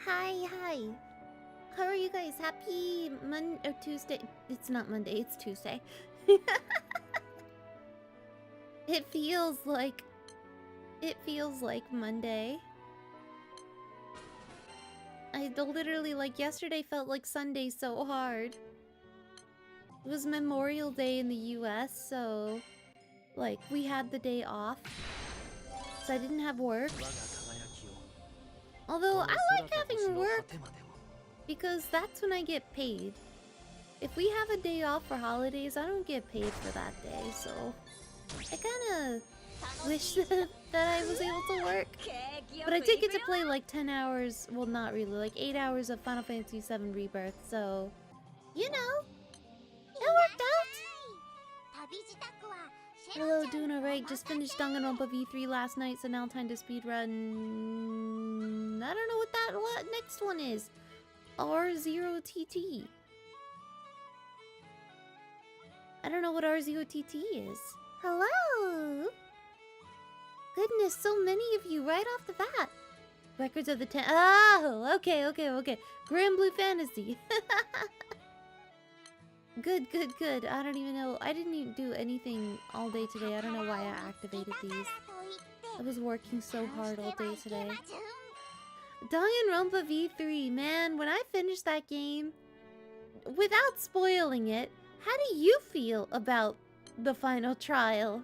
Hi. How are you guys? Happy Monday or Tuesday? It's not Monday, it's Tuesday. It feels like Monday. I literally, like, yesterday felt like Sunday so hard. It was Memorial Day in the US, so like we had the day off. So I didn't have work. Although I like having work because that's when I get paid. If we have a day off for holidays, I don't get paid for that day, so I kinda wish that I was able to work. But I did get to play like 10 hours, well not really, like 8 hours of Final Fantasy VII Rebirth, so you know, it worked out! Hello, doing alright, just finished Danganronpa V3 last night, so now time to speedrun... I don't know what next one is. R0TT. I don't know what R0TT is. Hello! Goodness, so many of you right off the bat. Records of the 10... Oh, okay. Granblue Fantasy. Good. I don't even know. I didn't even do anything all day today. I don't know why I activated these. I was working so hard all day today. Danganronpa V3, man, when I finished that game, without spoiling it, how do you feel about the final trial?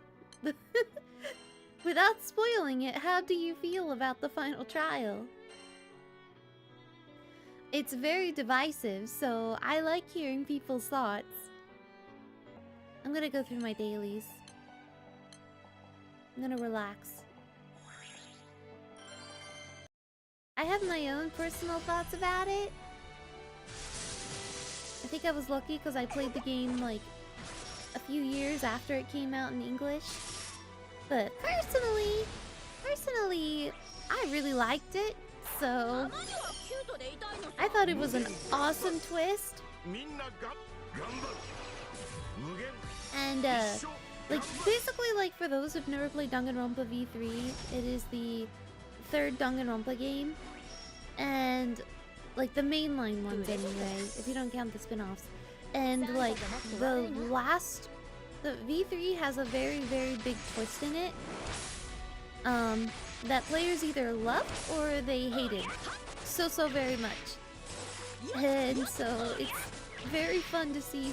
Without spoiling it, how do you feel about the final trial? It's very divisive, so I like hearing people's thoughts. I'm gonna go through my dailies. I'm gonna relax. I have my own personal thoughts about it. I think I was lucky because I played the game like a few years after it came out in English. But personally, I really liked it, so I thought it was an awesome twist. And like basically, like for those who've never played Danganronpa V3, it is the third Danganronpa game, and like the mainline ones anyway, if you don't count the spin-offs. And like the V3 has a very big twist in it that players either loved or they hated so very much. And so it's very fun to see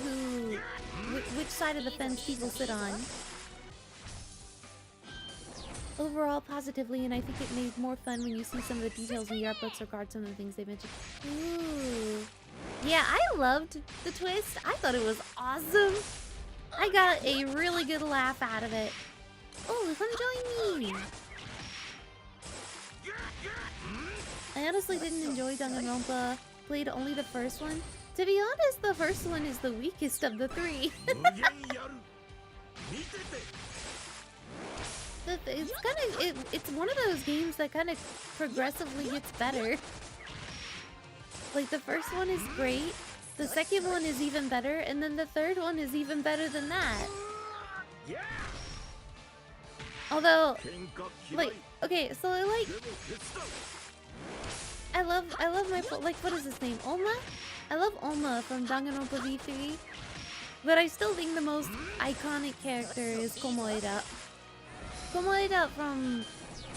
which side of the fence people sit on. Overall, positively, and I think it made more fun when you see some of the details in the art books regarding some of the things they mentioned. Ooh. Yeah, I loved the twist. I thought it was awesome. I got a really good laugh out of it. Oh, come join me! I honestly didn't enjoy Danganronpa. Played only the first one. To be honest, the first one is the weakest of the three. It's one of those games that kind of progressively gets better. Like the first one is great, the second one is even better, and then the third one is even better than that. Although, like, okay, so I love my, like, what is his name? Oma? I love Oma from Danganronpa V3, but I still think the most iconic character is Komoeda. Komoeda from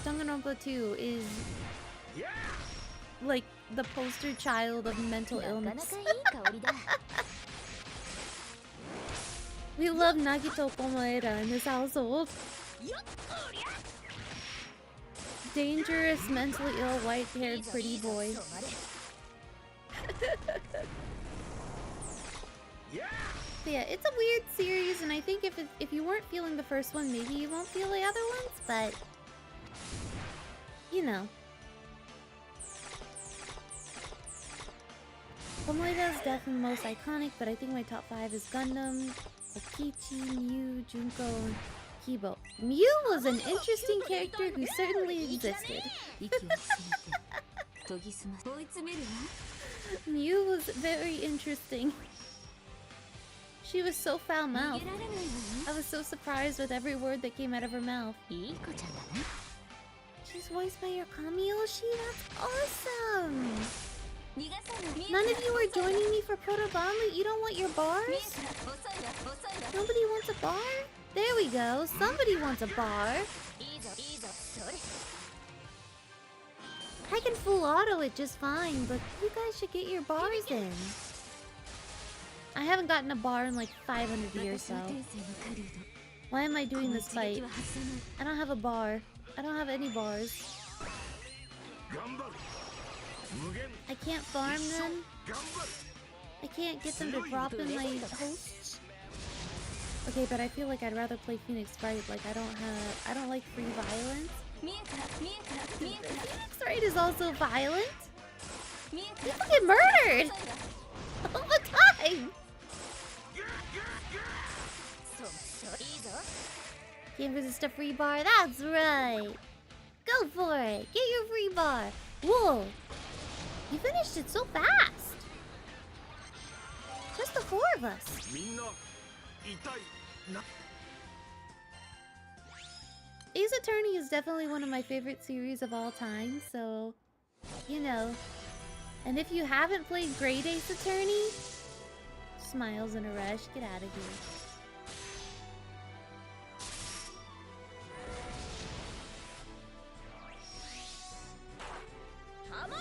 Danganronpa 2 is like the poster child of mental illness. We love Nagito Komoeda in this household. Dangerous, mentally ill, white-haired pretty boy. Yeah, it's a weird series, and I think if you weren't feeling the first one, maybe you won't feel the other ones, but you know. Komoeda is definitely the most iconic, but I think my top 5 is Gundam, Kokichi, Mew, Junko, and Kibo. Mew was an interesting character who certainly existed. Mew was very interesting. She was so foul-mouthed. I was so surprised with every word that came out of her mouth. She's voiced by your Kami Oshi? That's awesome! of you are joining me for Protobonly. You don't want your bars? Nobody wants a bar? There we go. Somebody wants a bar. I can full auto it just fine, but you guys should get your bars in. I haven't gotten a bar in like 500 years, so... Why am I doing this fight? I don't have a bar. I don't have any bars. I can't farm them. I can't get them to drop in my hosts. Okay, but I feel like I'd rather play Phoenix Wright. Like I don't like free violence. Phoenix Wright is also violent. People get murdered all the time. Can't resist a free bar. That's right. Go for it. Get your free bar. Whoa. You finished it so fast. Just the 4 of us. Ace Attorney is definitely one of my favorite series of all time, so, you know. And if you haven't played Great Ace Attorney, smiles in a rush, get out of here.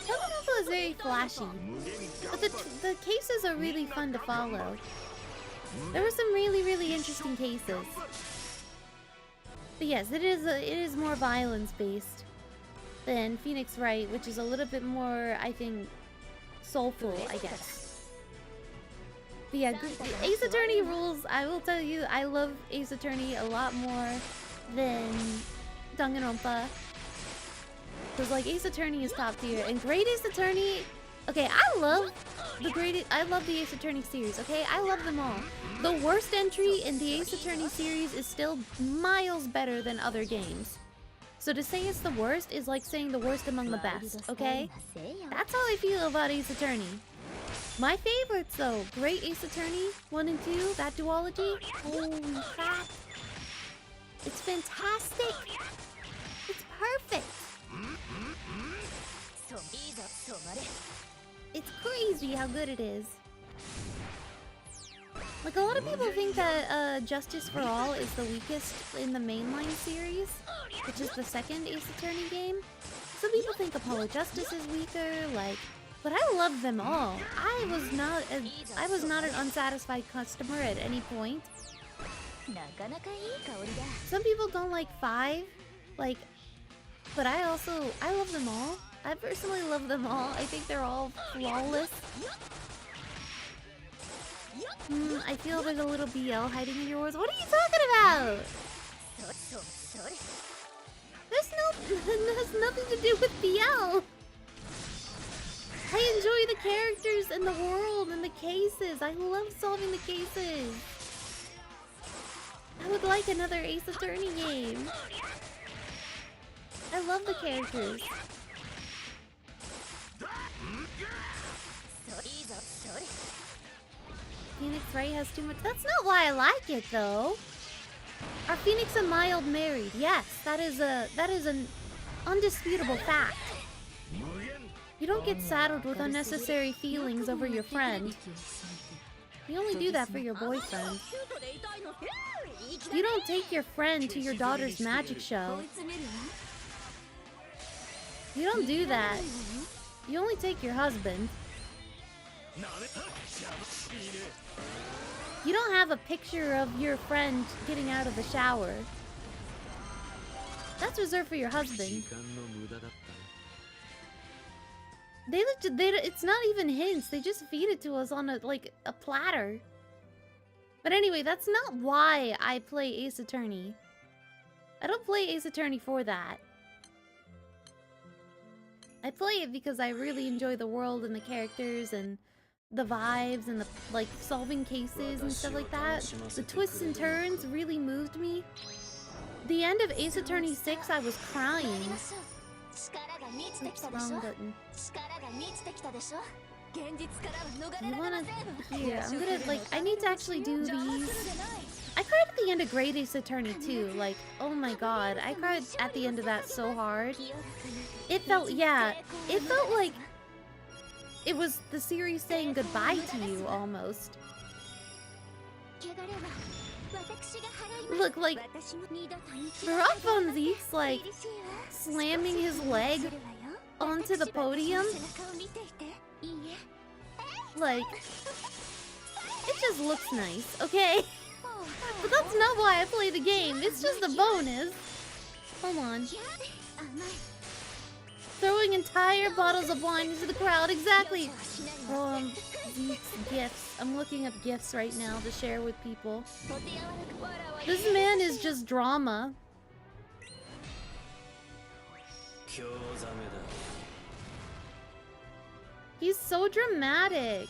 Tomonopo is very flashy, but the cases are really fun to follow. There were some really interesting cases. But yes, it is more violence based than Phoenix Wright, which is a little bit more, I think, soulful, I guess. But yeah, Ace Attorney rules. I will tell you, I love Ace Attorney a lot more than Danganronpa. Because like Ace Attorney is top tier, and Great Ace Attorney. Okay, I love the Ace Attorney series. Okay, I love them all. The worst entry in the Ace Attorney series is still miles better than other games. So to say it's the worst is like saying the worst among the best. Okay, that's how I feel about Ace Attorney. My favorites though, Great Ace Attorney 1 and 2, that duology. Holy crap! It's fantastic. It's perfect. It's crazy how good it is. Like, a lot of people think that Justice for All is the weakest in the mainline series, which is the second Ace Attorney game. Some people think Apollo Justice is weaker, like, but I love them all. I was not an unsatisfied customer at any point. Some people don't like 5, like, but I love them all. I personally love them all. I think they're all flawless. I feel there's a little BL hiding in your words. What are you talking about? There's nothing to do with BL. I enjoy the characters and the world and the cases. I love solving the cases. I would like another Ace Attorney game. I love the characters. Phoenix Wright has too much. That's not why I like it, though. Are Phoenix and Mild married? Yes, that is an undisputable fact. You don't get saddled with unnecessary feelings over your friend. You only do that for your boyfriend. You don't take your friend to your daughter's magic show. You don't do that. You only take your husband. You don't have a picture of your friend getting out of the shower. That's reserved for your husband. It's not even hints. They just feed it to us on a platter. But anyway, that's not why I play Ace Attorney. I don't play Ace Attorney for that. I play it because I really enjoy the world and the characters and the vibes and the solving cases and stuff like that. The twists and turns really moved me. The end of Ace Attorney 6, I was crying. Oops, wrong button. You wanna... Here, I'm gonna, I need to actually do these. I cried at the end of Great Ace Attorney too. Like, oh my god. I cried at the end of that so hard. It felt, yeah. It felt like... it was the series saying goodbye to you, almost. Look, like, Granblue's like, slamming his leg onto the podium. Like, it just looks nice, okay? But that's not why I play the game. It's just a bonus. Hold on. Throwing entire bottles of wine into the crowd. Exactly. These gifts. I'm looking up gifts right now to share with people. This man is just drama. He's so dramatic.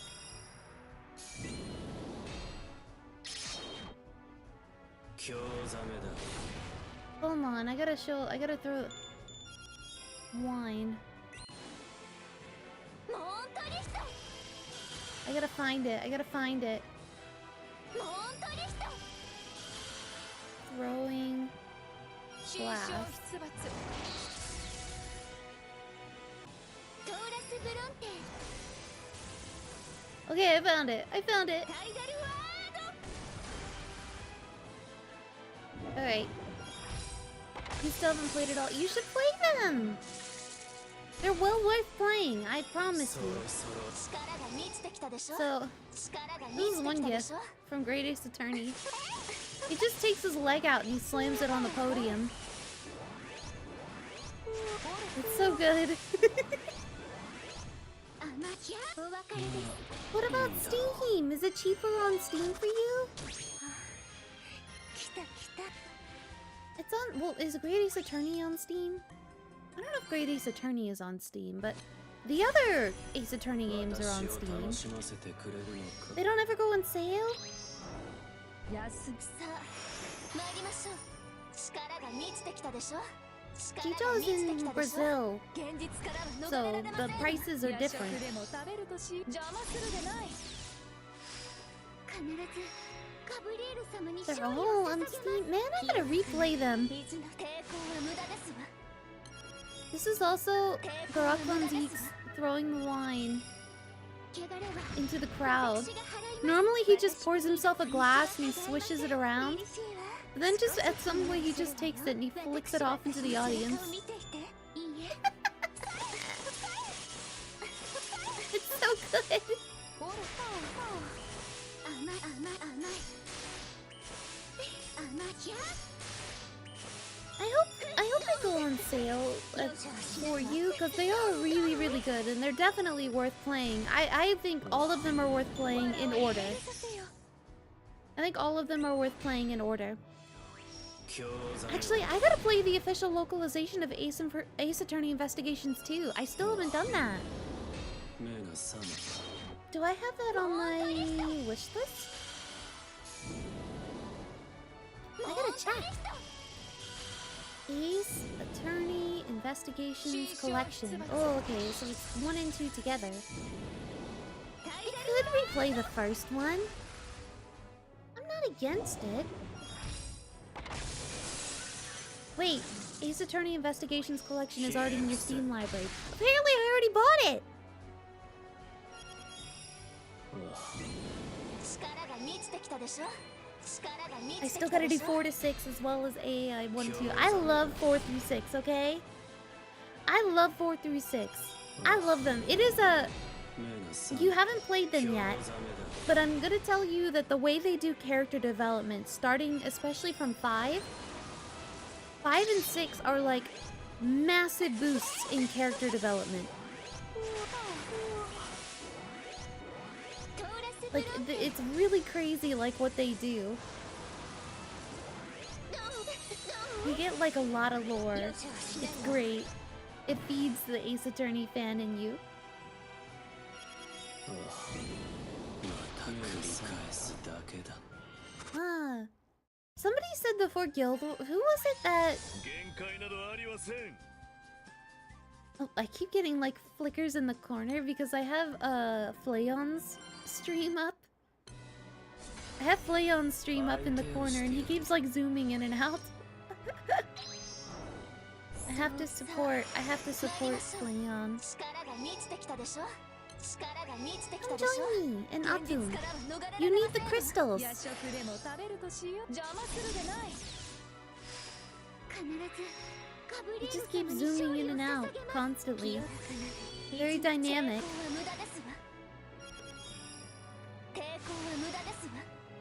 Hold on, I gotta throw wine. I gotta find it. Throwing glass. Okay, I found it. Alright. You still haven't played it all. You should play them! They're well worth playing, I promise you. So, this is one gift from Great Ace Attorney. He just takes his leg out and he slams it on the podium. It's so good. What about Steam? Is it cheaper on Steam for you? It's on... Well, is Great Ace Attorney on Steam? I don't know if Great Ace Attorney is on Steam, but the other Ace Attorney games are on Steam. They don't ever go on sale? Chicho's in Brazil, so the prices are different. They're all on Steam. Man, I gotta replay them. This is also Granblue's throwing the wine into the crowd. Normally he just pours himself a glass and he swishes it around. But then just at some point he just takes it and he flicks it off into the audience. It's so good. I hope they go on sale for you, because they are really, really good, and they're definitely worth playing. I think all of them are worth playing in order. Actually, I gotta play the official localization of Ace Attorney Investigations too. I still haven't done that. Do I have that on my wish list? I gotta check. Ace Attorney Investigations Collection. Oh, okay, so it's 1 and 2 together. I could replay the first one. I'm not against it. Wait, Ace Attorney Investigations Collection is already in your Steam library. Apparently I already bought it! I still gotta do 4 to 6 as well as AI 1 2. I love 4 through 6, okay? I love 4 through 6. I love them. It is a... You haven't played them yet, but I'm gonna tell you that the way they do character development, starting especially from 5 and 6 are like massive boosts in character development. Like, it's really crazy, like, what they do. You get, like, a lot of lore. It's great. It feeds the Ace Attorney fan in you. Ah. Somebody said before Guild... Who was it that... Oh, I keep getting, like, flickers in the corner because I have, Flayon's stream up. I have Flayon's stream up in the corner and he keeps, like, zooming in and out. I have to support Flayon. Come join me and Atum. You need the crystals. It just keeps zooming in and out constantly. Very dynamic.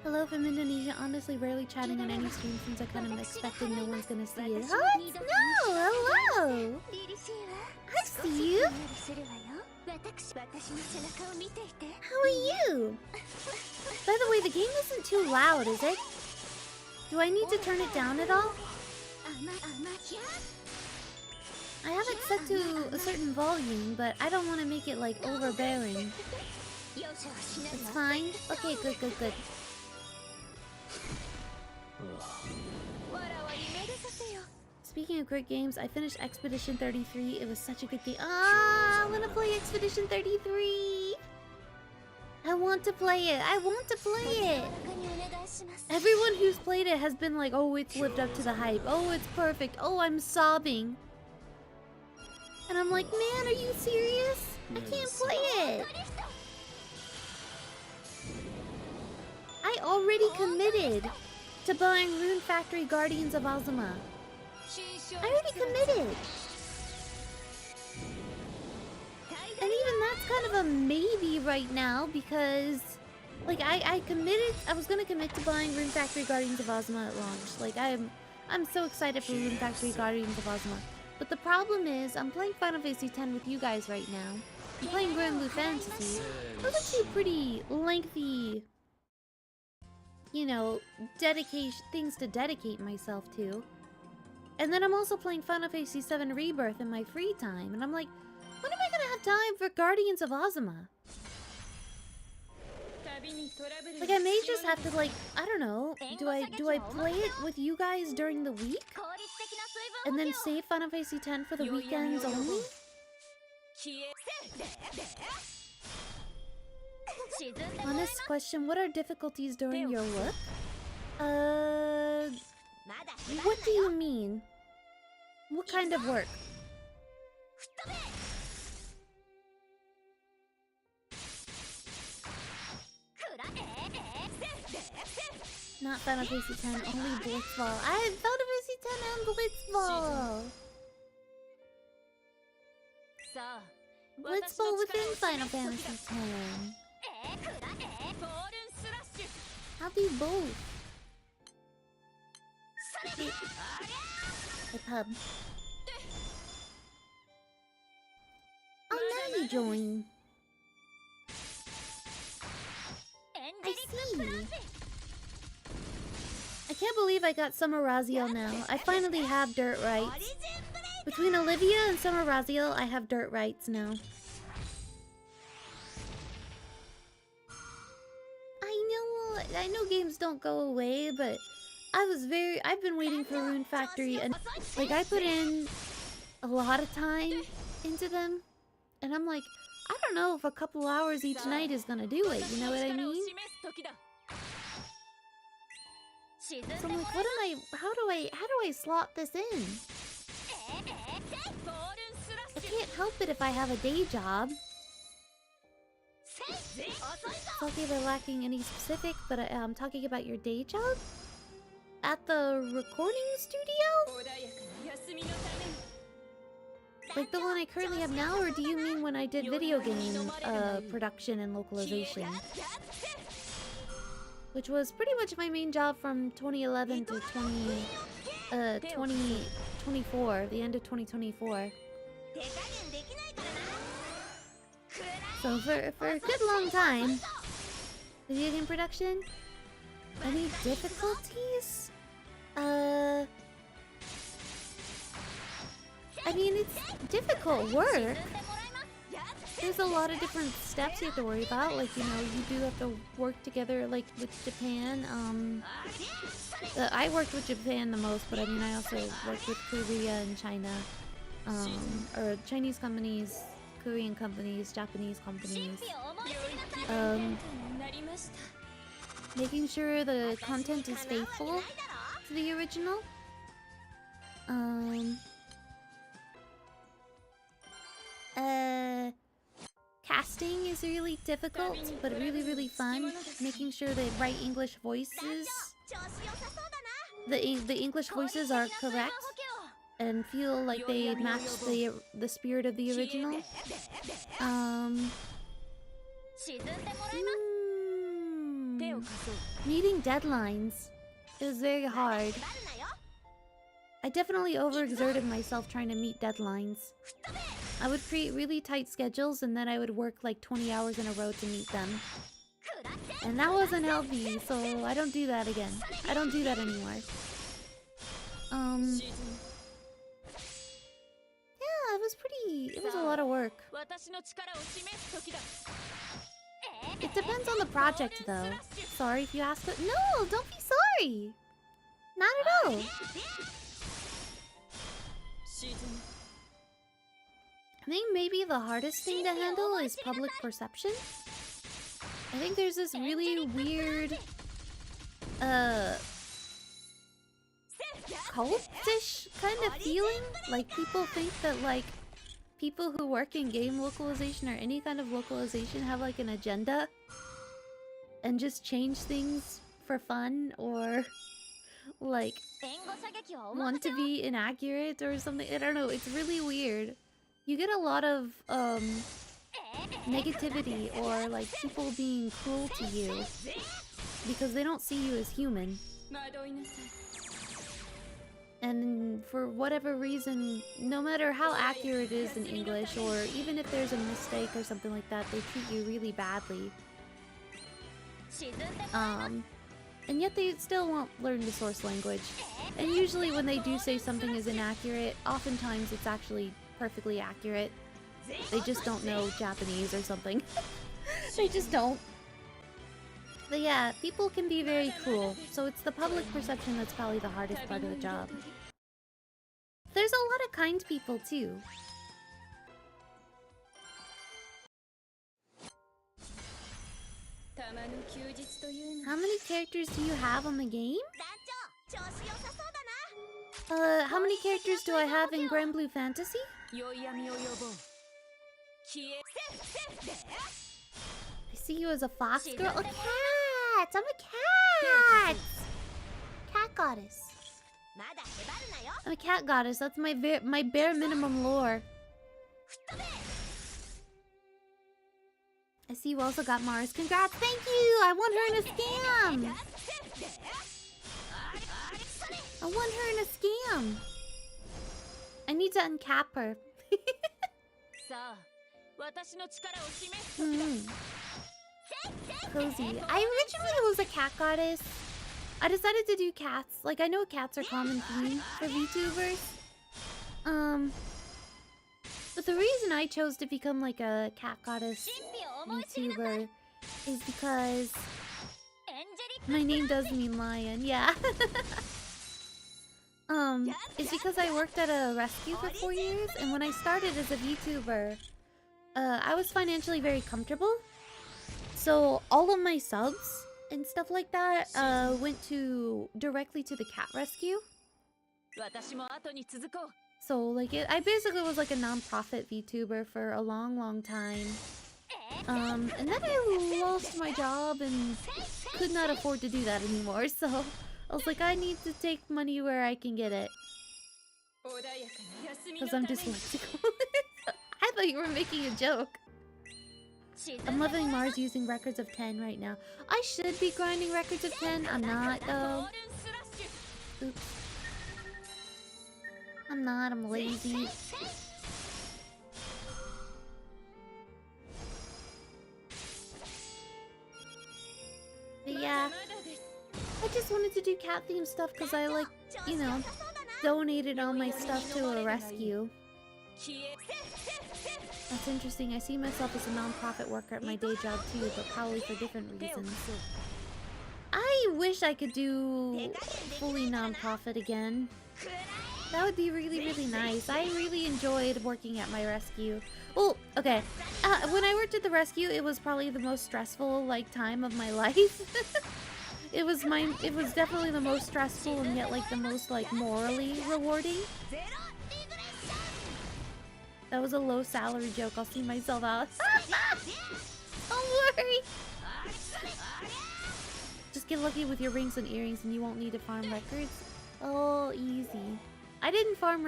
Hello from Indonesia. Honestly, rarely chatting on any stream since I kind of expected no one's gonna see it. What? No! Hello! I see you! How are you? By the way, the game isn't too loud, is it? Do I need to turn it down at all? I have it set to a certain volume, but I don't want to make it, like, overbearing. It's fine? Okay, good, good, good. Speaking of great games, I finished Expedition 33. It was such a good game. Ah, I want to play Expedition 33! I want to play it! I want to play it! Everyone who's played it has been like, oh, it's lived up to the hype. Oh, it's perfect. Oh, I'm sobbing. And I'm like, man, are you serious? I can't play it! I already committed to buying Rune Factory Guardians of Azuma. I already committed! And even that's kind of a maybe right now because... Like, I committed... I was gonna commit to buying Rune Factory Guardians of Azuma at launch. Like, I'm so excited for Rune Factory Guardians of Azuma. But the problem is, I'm playing Final Fantasy X with you guys right now. I'm playing Granblue Fantasy. Those are two pretty lengthy... You know, things to dedicate myself to. And then I'm also playing Final Fantasy VII Rebirth in my free time. And I'm like, when am I gonna have time for Guardians of Azuma? Like, I may just have to, like, I don't know. Do I play it with you guys during the week? And then save Final Fantasy X for the weekends only? Honest question, what are difficulties during your work? What do you mean? What kind of work? Not Final Fantasy X, only Blitzball. I had Final Fantasy X and Blitzball! Blitzball within Final Fantasy X. I'll do both. The pub. Oh, now you join. I see. I can't believe I got Summer Raziel now. I finally have dirt rights. Between Olivia and Summer Raziel, I have dirt rights now. I know games don't go away, but I've been waiting for Rune Factory, and like I put in a lot of time into them, and I'm like, I don't know if a couple hours each night is gonna do it, you know what I mean? So I'm like, how do I slot this in? I can't help it if I have a day job. Okay, they're lacking any specific, but I'm talking about your day job? At the recording studio? Like the one I currently have now, or do you mean when I did video game production and localization? Which was pretty much my main job from 2011 to 2024, the end of 2024. So for a good long time, video game production. Any difficulties? I mean, it's difficult work. There's a lot of different steps you have to worry about. Like, you know, you do have to work together, like, with Japan. I worked with Japan the most, but I mean, I also worked with Korea and China. Or Chinese companies, Korean companies, Japanese companies. Making sure the content is faithful to the original. casting is really difficult, but really, really fun. Making sure they write English voices. The English voices are correct and feel like they match the spirit of the original. Meeting deadlines is very hard. I definitely overexerted myself trying to meet deadlines. I would create really tight schedules and then I would work like 20 hours in a row to meet them. And that wasn't healthy, so I don't do that again. I don't do that anymore. Yeah, it was a lot of work. It depends on the project though. Sorry if you ask, but no, don't be sorry. Not at all. I think maybe the hardest thing to handle is public perception. I think there's this really weird, cultish kind of feeling. Like, people think that, like, people who work in game localization or any kind of localization have, like, an agenda. And just change things for fun, or, like, want to be inaccurate or something. I don't know, it's really weird. You get a lot of, negativity or like people being cruel to you because they don't see you as human. And for whatever reason, no matter how accurate it is in English, or even if there's a mistake or something like that, they treat you really badly. And yet they still won't learn the source language. And usually when they do say something is inaccurate, oftentimes it's actually perfectly accurate. They just don't know Japanese or something. They just don't. But yeah, people can be very cruel, so it's the public perception that's probably the hardest part of the job. There's a lot of kind people too. How many characters do you have on the game? How many characters do I have in Granblue Fantasy? I see you as a fox girl. A cat! I'm a cat! Cat goddess. I'm a cat goddess. That's my bare minimum lore. I see you also got Mars. Congrats! Thank you! I want her in a scam! I want her in a scam! I need to uncap her. Cozy. I originally was a cat goddess. I decided to do cats. Like, I know cats are common theme for VTubers. But the reason I chose to become like a cat goddess VTuber is because my name does mean lion, yeah. It's because I worked at a rescue for 4 years, and when I started as a VTuber, I was financially very comfortable. So all of my subs and stuff like that went directly to the cat rescue. So like I basically was like a non-profit VTuber for a long time. And then I lost my job and could not afford to do that anymore, so I was like, I need to take money where I can get it. Because I'm dyslexic. I thought you were making a joke. I'm leveling Mars using records of 10 right now. I should be grinding records of 10. I'm not, though. Oops. I'm not. I'm lazy. But yeah. I just wanted to do cat themed stuff because I like, you know, donated all my stuff to a rescue. That's interesting. I see myself as a non-profit worker at my day job too, but probably for different reasons. I wish I could do fully non-profit again. That would be really nice. I really enjoyed working at my rescue. Well, okay. When I worked at the rescue, it was probably the most stressful time of my life. It was definitely the most stressful and yet the most morally rewarding. That was a low salary joke. I'll see myself out. Don't worry. Just get lucky with your rings and earrings and you won't need to farm records. Oh, easy. I can't farm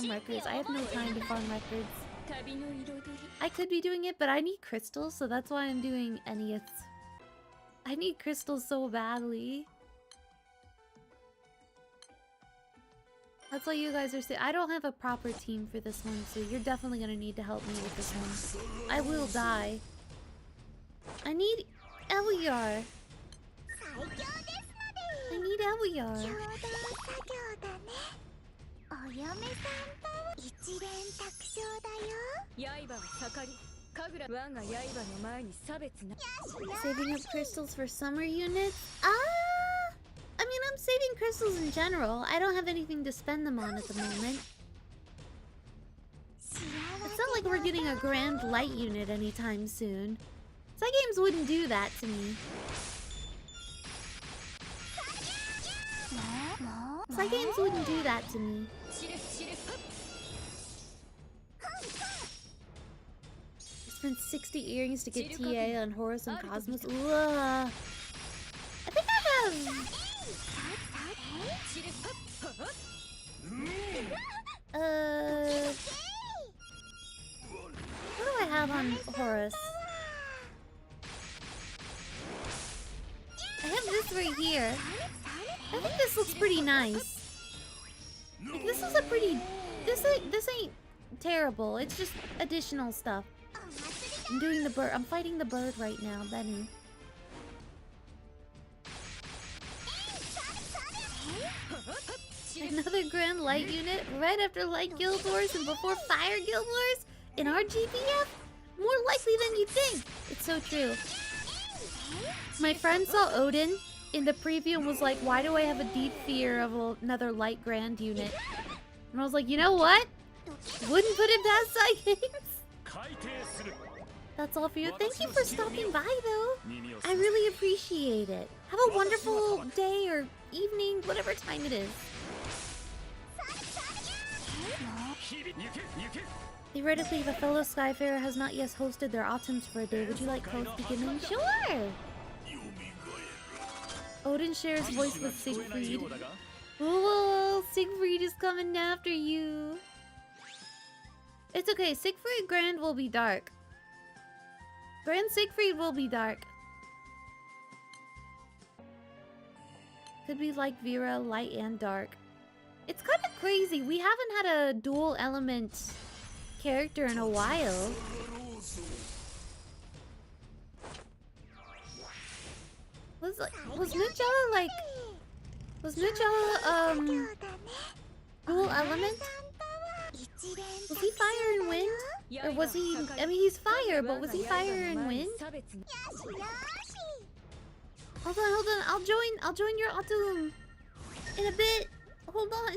records. I have no time to farm records. I could be doing it, but I need crystals, so that's why I'm doing NDAs. I need crystals so badly. That's why you guys are saying. I don't have a proper team for this one, so you're definitely gonna need to help me with this one. I will die. I need LER. I need LER. Saving up crystals for summer units? I mean, I'm saving crystals in general. I don't have anything to spend them on at the moment. It's not like we're getting a grand light unit anytime soon. Side games wouldn't do that to me. Side games wouldn't do that to me. I spent 60 earrings to get TA on Horus and Cosmos. Ugh. I think I have... What do I have on Horus? I have this right here. I think this looks pretty nice. Like, this is a pretty... This ain't terrible. It's just additional stuff. I'm doing the bird. I'm fighting the bird right now, Benny. Another Grand Light unit right after Light Guild Wars and before Fire Guild Wars in our GPF? More likely than you think. It's so true. My friend saw Odin in the preview and was like, why do I have a deep fear of another Light Grand unit? And I was like, you know what? Wouldn't put it past Side Games. That's all for you. Thank you for stopping by, though. I really appreciate it. Have a wonderful day or evening, whatever time it is. Theoretically, if a fellow Skyfarer has not yet hosted their autumns for a day, would you like host beginning? Sure! Odin shares voice with Siegfried. Oh, Siegfried is coming after you. It's okay, Siegfried Grand will be dark. Grand Siegfried will be dark. Could be like Vera, light and dark. It's kind of crazy. We haven't had a dual element character in a while. Was Nutella dual element? Was he fire and wind? Or was he... I mean, he's fire, but was he fire and wind? Hold on. I'll join your auto in a bit. Hold on.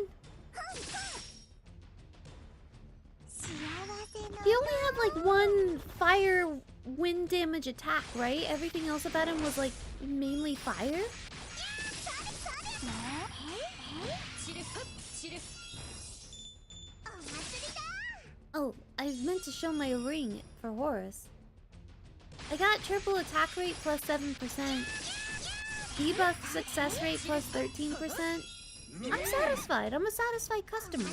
He only had like one fire wind damage attack, right? Everything else about him was like mainly fire. Oh, I meant to show my ring for Horus. I got triple attack rate plus 7%. Debuff success rate plus 13%. I'm satisfied. I'm a satisfied customer.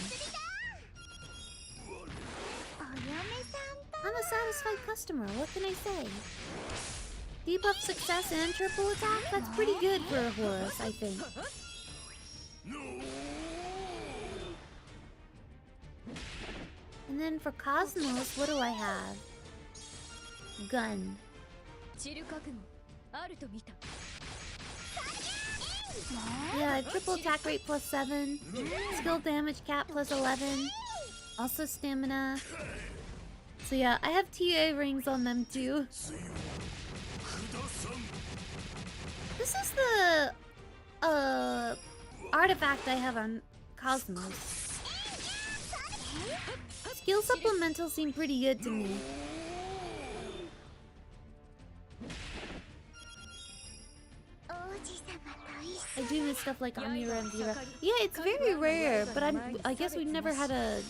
I'm a satisfied customer. What can I say? Debuff success and triple attack? That's pretty good for a Horus, I think. And then for Cosmos, what do I have? Gun. Yeah, triple attack rate plus 7. Skill damage cap plus 11. Also stamina. So yeah, I have TA rings on them too. This is the artifact I have on Cosmos. Skill supplementals seem pretty good to me. I do miss stuff like Amira and Vera. Yeah, it's very rare, but I guess we've never had a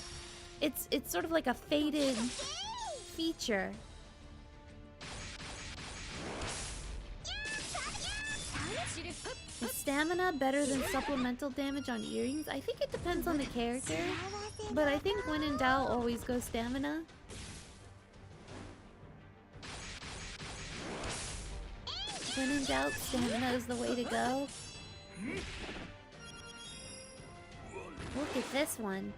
It's sort of like a faded feature. Is stamina better than supplemental damage on earrings? I think it depends on the character, but I think when in doubt, always go stamina. When in doubt, stamina is the way to go. Look at this one.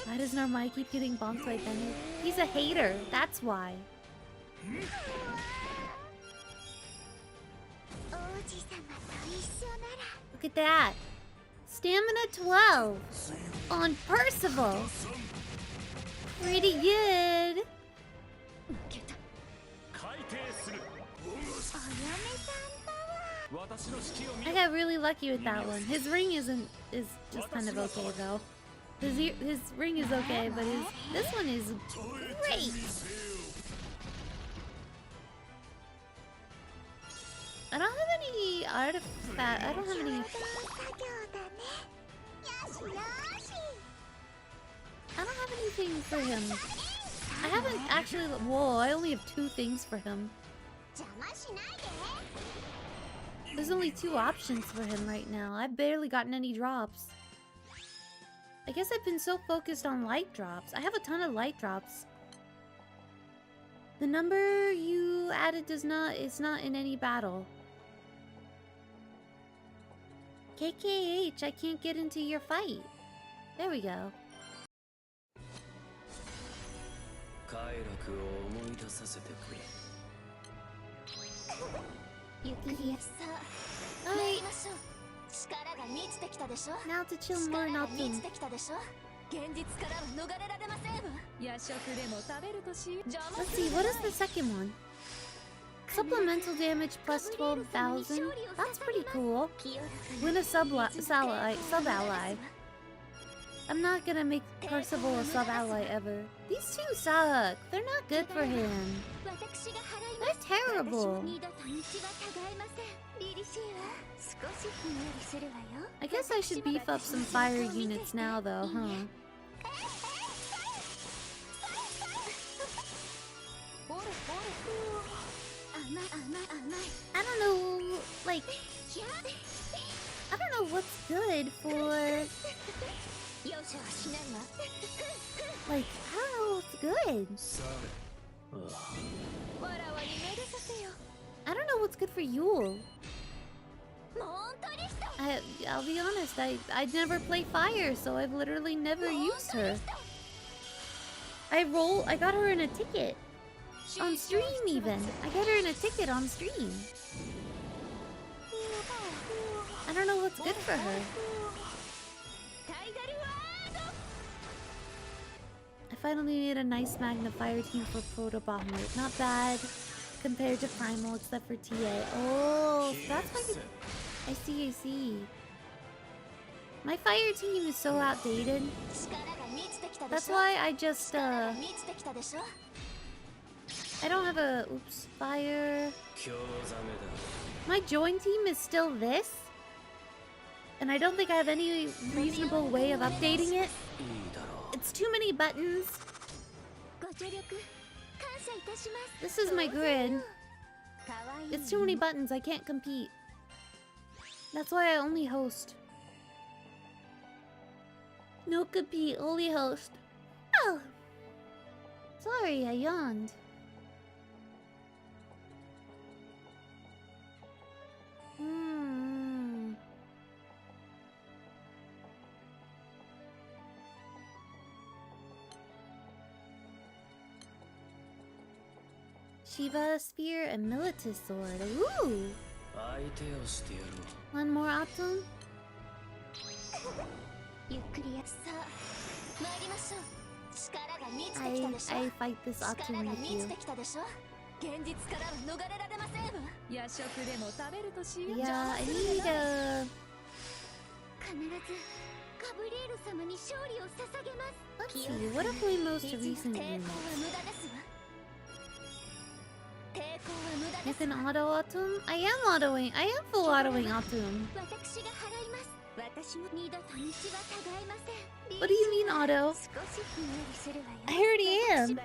Why does Normai keep getting bonked like that? He's a hater, that's why. Look at that. Stamina 12 on Percival. Pretty good. I got really lucky with that one. His ring is just kind of okay though. His ring is okay, but this one is great. I don't have any artifact. I don't have any. I don't have anything for him. I haven't actually. Whoa! I only have 2 things for him. There's only 2 options for him right now. I've barely gotten any drops. I guess I've been so focused on light drops. I have a ton of light drops. The number you added is not in any battle. KKH, I can't get into your fight. There we go. Alright. Now to chill more, not to. Let's see, what is the second one? Supplemental damage plus 12,000. That's pretty cool. Win a sub-ally. I'm not gonna make Percival a sub-ally ever. These 2 suck. They're not good for him. They're terrible. I guess I should beef up some fire units now though, huh? I don't know, like... I don't know what's good for... Like, I don't know what's good. I don't know what's good for Yule. I'll be honest, I never play fire, so I've literally never used her. I got her in a ticket. On stream even. I got her in a ticket on stream. I don't know what's good for her. I finally made a nice magnifier team for Proto Bahamut. Not bad compared to Primal except for TA. Oh, that's why I see. My fire team is so outdated. That's why I just I don't have a fire. My join team is still this. And I don't think I have any reasonable way of updating it. It's too many buttons. This is my grid. It's too many buttons, I can't compete. That's why I only host. No compete, only host. Oh! Sorry, I yawned. Shiva Sphere and Militus Sword. Ooh! One more Atom? I fight this Atom with you. Yeah, I need a... Let's see, what are my most recent units? You can auto-autumn? I am autoing. I am full autoing autumn. What do you mean, Otto? I already am.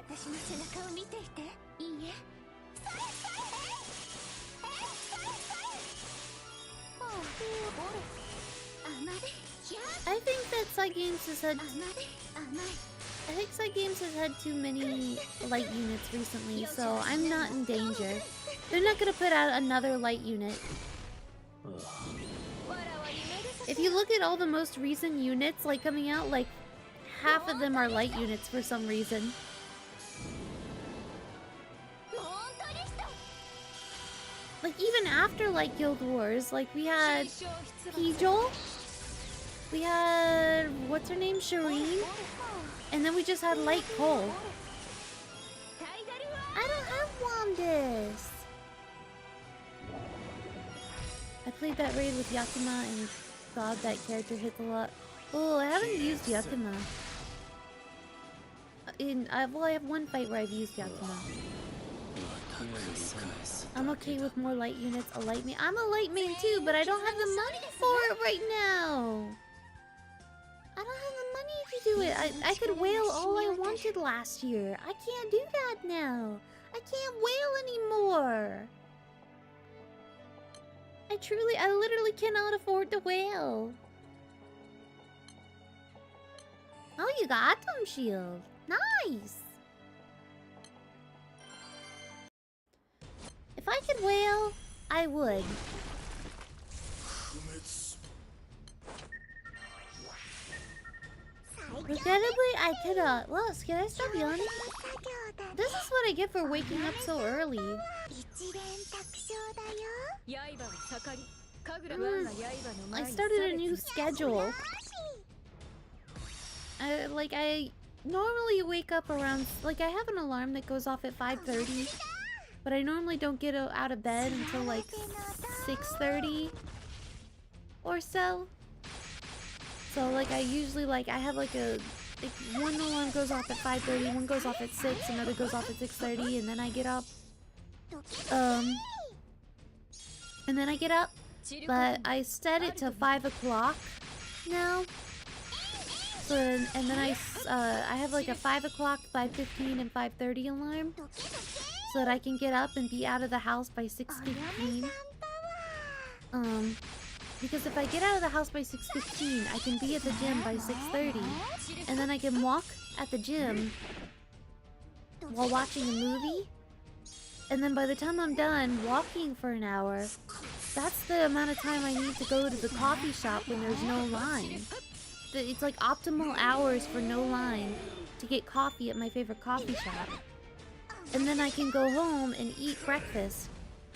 I think that Side Games has had... I think Side Games has had too many light units recently, so I'm not in danger. They're not gonna put out another light unit. If you look at all the most recent units like coming out, like half of them are light units for some reason. Like even after like Guild Wars, like we had Pijol, we had what's her name, Shireen, and then we just had Light Cole. I don't have Wandis. I played that raid with Yakima and God, that character hits a lot. Oh, I haven't used Yakima. Well, I have one fight where I've used Yakima. I'm okay with more light units. A light main. I'm a light main too, but I don't have the money for it right now. I don't have the money to do it. I could whale all I wanted last year. I can't do that now. I can't whale anymore. I literally cannot afford to whale. Oh, you got Atom Shield. Nice. If I could whale, I would. Regrettably, I cannot. Well, can I stop yawning? This is what I get for waking up so early. I started a new schedule. I normally wake up around... Like, I have an alarm that goes off at 5:30. But I normally don't get out of bed until, like, 6:30 or so. So, like, I usually, like, I have, like, one alarm goes off at 5:30, one goes off at 6, another goes off at 6:30, and then I get up. But I set it to 5 o'clock now. So, and then I have, like, a 5 o'clock, 5:15, and 5:30 alarm. So that I can get up and be out of the house by 6:15. Because if I get out of the house by 6:15, I can be at the gym by 6:30. And then I can walk at the gym while watching a movie. And then by the time I'm done walking for an hour, that's the amount of time I need to go to the coffee shop when there's no line. It's like optimal hours for no line to get coffee at my favorite coffee shop. And then I can go home and eat breakfast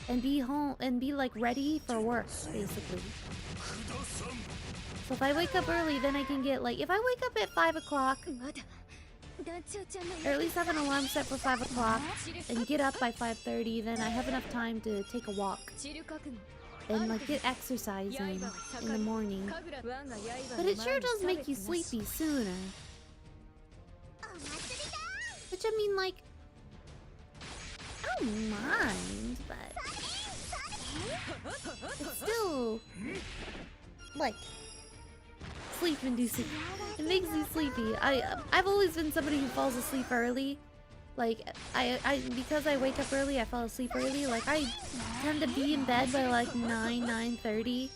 and be home and be like ready for work, basically. So if I wake up early, then I can get like, if I wake up at 5 o'clock, or at least have an alarm set for 5 o'clock and get up by 5:30, then I have enough time to take a walk and like get exercising in the morning. But it sure does make you sleepy sooner. Which I mean, like, I don't mind, but it's still like sleep-inducing. It makes me sleepy. I've always been somebody who falls asleep early. Like because I wake up early, I fall asleep early. Like I tend to be in bed by like 9:30.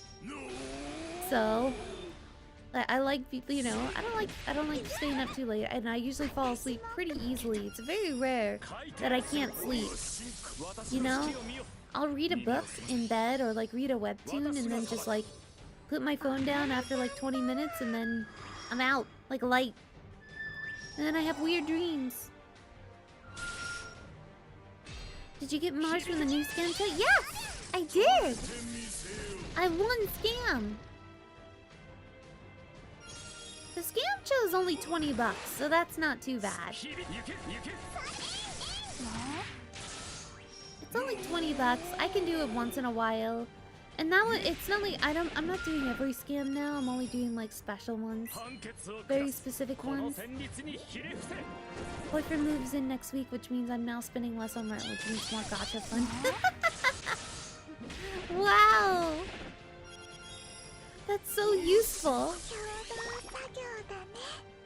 So I like, you know, I don't like staying up too late, and I usually fall asleep pretty easily. It's very rare that I can't sleep. You know, I'll read a book in bed or like read a webtoon and then just like put my phone down after like 20 minutes and then I'm out like light. And then I have weird dreams. Did you get Mars from the new scam set? Yes, I did. I won scam. The scam show is only $20, so that's not too bad. It's only $20. I can do it once in a while. And that one, it's not like I'm not doing every scam now. I'm only doing like special ones. Very specific ones. Boyfriend moves in next week, which means I'm now spending less on rent, which means more gacha fun. Wow! That's so useful.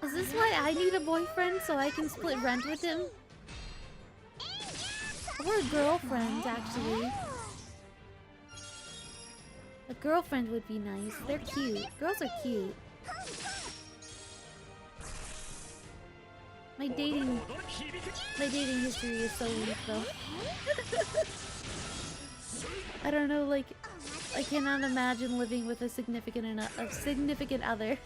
Is this why I need a boyfriend so I can split rent with him? Or a girlfriend, actually. A girlfriend would be nice. They're cute. Girls are cute. My dating history is so weak though. I don't know, like, I cannot imagine living with a significant other.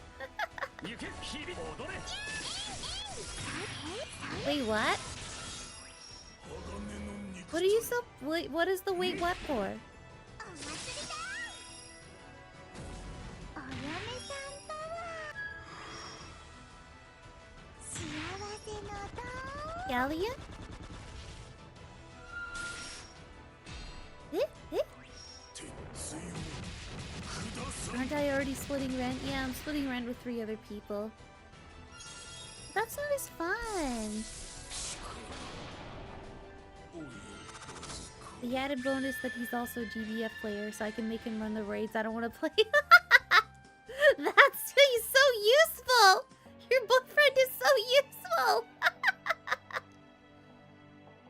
Wait, what? What are you so? Wait, what is the wait what for? Gallia? Aren't I already splitting rent? Yeah, I'm splitting rent with 3 other people. That's not as fun. The added bonus that he's also a GBF player, so I can make him run the raids I don't want to play. That's he's so useful! Your boyfriend is so useful!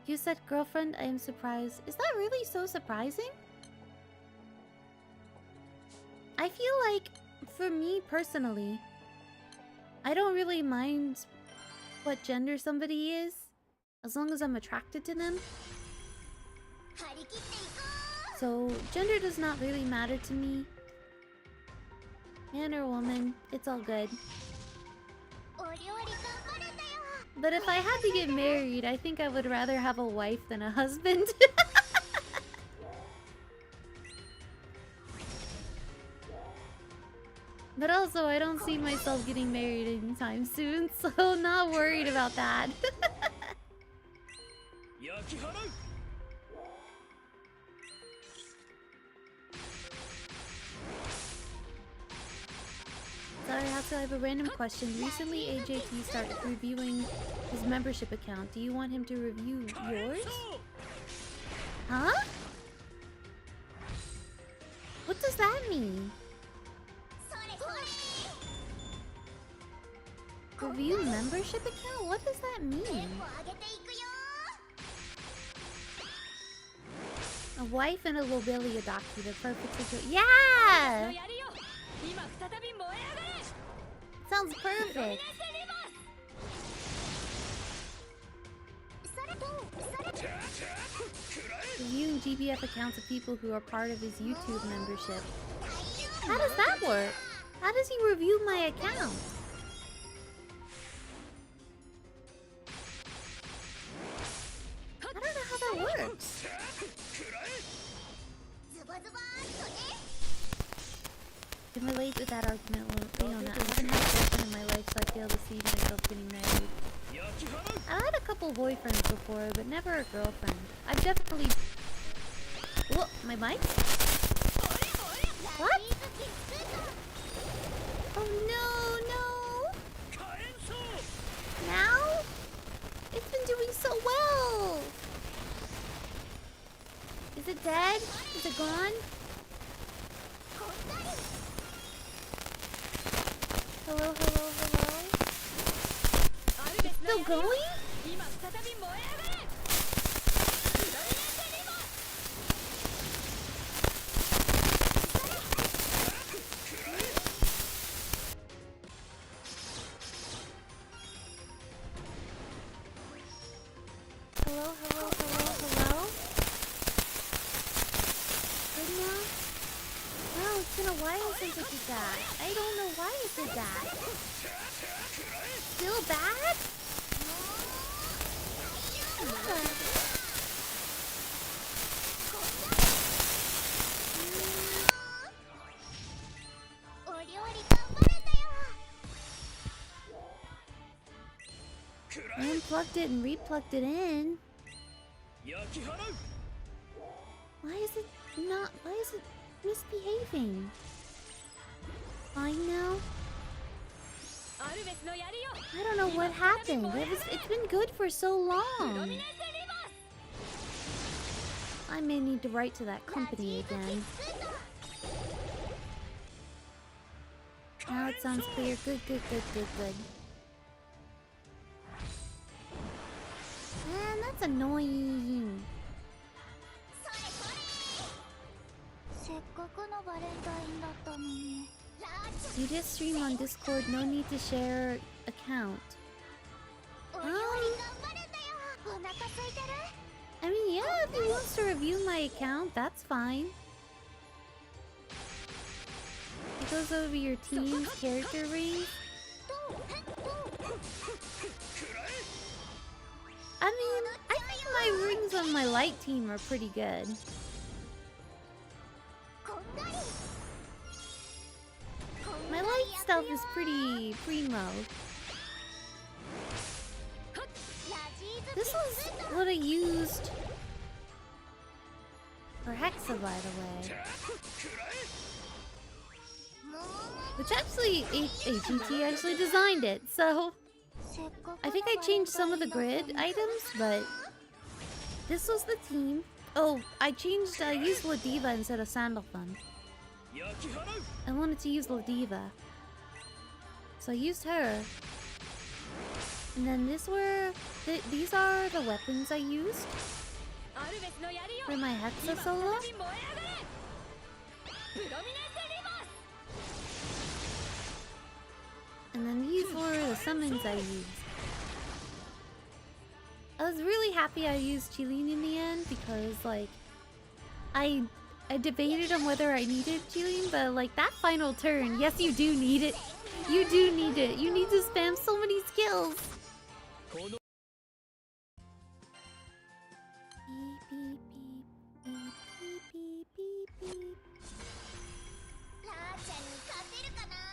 You said girlfriend, I am surprised. Is that really so surprising? I feel like, for me personally, I don't really mind what gender somebody is, as long as I'm attracted to them. So, gender does not really matter to me. Man or woman, it's all good. But if I had to get married, I think I would rather have a wife than a husband. But also, I don't see myself getting married anytime soon, so not worried about that. Sorry, I have a random question. Recently, AJT started reviewing his membership account. Do you want him to review yours? Huh? What does that mean? Review membership account? What does that mean? A wife and a Lobelia doctor, the perfect situation. Yeah! Sounds perfect. Reviewing GBF accounts of people who are part of his YouTube membership. How does that work? How does he review my account? I don't know how that works. I can relate to that argument with Leona. I haven't had a boyfriend in my life, so I fail to see myself getting married. I had a couple boyfriends before, but never a girlfriend. I've definitely... Whoa, my mic? What? Oh no, no! Now? It's been doing so well! Is it dead? Is it gone? Hello, hello, hello? It's still going? Hello, hello, hello, hello? Good now? Wow, it's been a while since it did that. I don't know why it did that. Still bad? I unplugged it and replugged it in. Why is it misbehaving? Fine now? I don't know what happened. It's been good for so long. I may need to write to that company again. Now it sounds clear. Good. Man, that's annoying. You just stream on Discord, no need to share account. I mean, yeah, if he wants to review my account, that's fine. It goes over your team's character rings. I mean, I think my rings on my light team are pretty good. My light stuff is pretty primo. This was what I used for Hexa, by the way. Which actually, AGT actually designed it, so... I think I changed some of the grid items, but... This was the team. Oh, I used Lolita instead of Sandalphon. I wanted to use Lolita. So I used her. And then these are the weapons I used for my Hexa solo. And then these were the summons I used. I was really happy I used Chilin in the end because, like, I debated on whether I needed Chilin, but, like, that final turn, yes, you do need it. You do need it. You need to spam so many skills.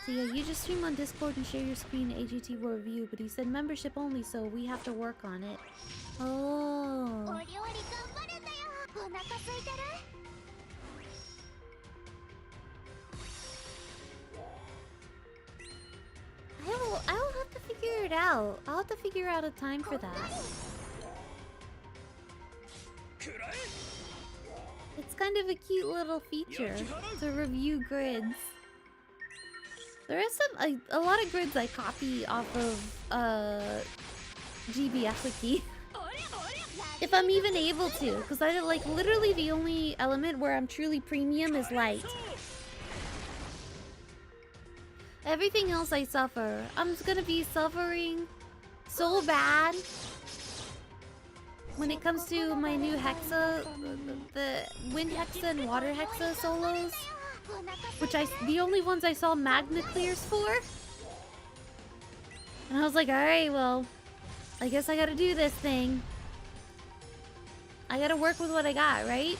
So yeah, you just stream on Discord and share your screen. AGT will review, but he said membership only, so we have to work on it. Oh. I will have to figure it out. I'll have to figure out a time for that. It's kind of a cute little feature to review grids. There are a lot of grids I copy off of GBF Wiki. If I'm even able to, because I like literally the only element where I'm truly premium is light. Everything else I suffer. I'm just gonna be suffering so bad when it comes to my new Hexa, the Wind Hexa and Water Hexa solos, which the only ones I saw Magna clears for. And I was like, alright, well, I guess I gotta do this thing. I gotta work with what I got, right?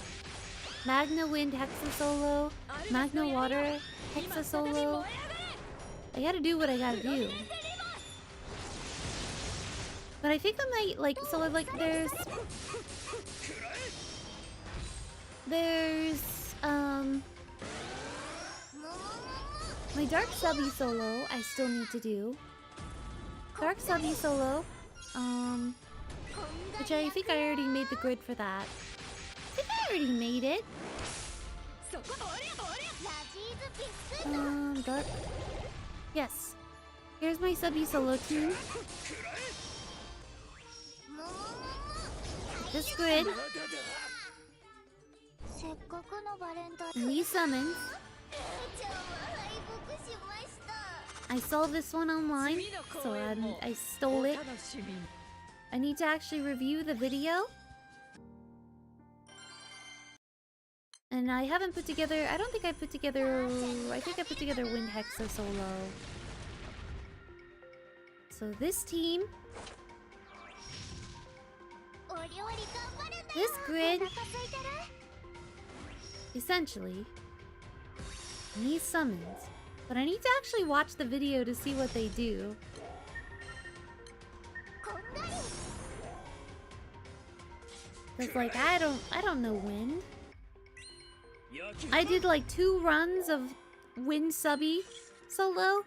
Magna Wind Hexa solo, Magna Water Hexa solo. I gotta do what I gotta do. But I think I might, like, so like there's my Dark Subby solo I still need to do. Dark Subby solo, which I think I already made the grid for that. I think I already made it. Dark. Yes. Here's my Subby solo team. This grid. And these summons. I saw this one online, so I stole it. I need to actually review the video. And I haven't put together, I don't think I put together, I think I put together Wind Hexa solo. So this team, this grid, essentially, needs summons. But I need to actually watch the video to see what they do. Cause like I don't know wind. I did like 2 runs of Wind Subby solo.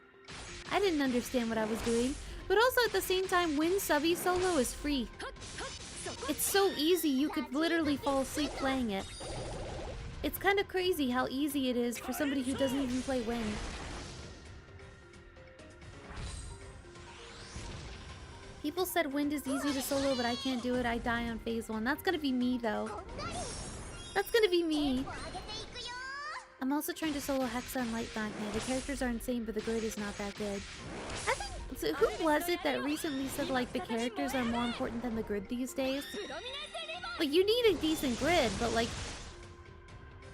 I didn't understand what I was doing. But also at the same time, Wind Subby solo is free. It's so easy, you could literally fall asleep playing it. It's kind of crazy how easy it is for somebody who doesn't even play Wind. People said wind is easy to solo, but I can't do it. I die on phase 1. That's gonna be me, though. That's gonna be me. I'm also trying to solo Hexa and Light Magna. The characters are insane, but the grid is not that good. I think... So who was it that recently said, like, the characters are more important than the grid these days? Like, you need a decent grid, but, like...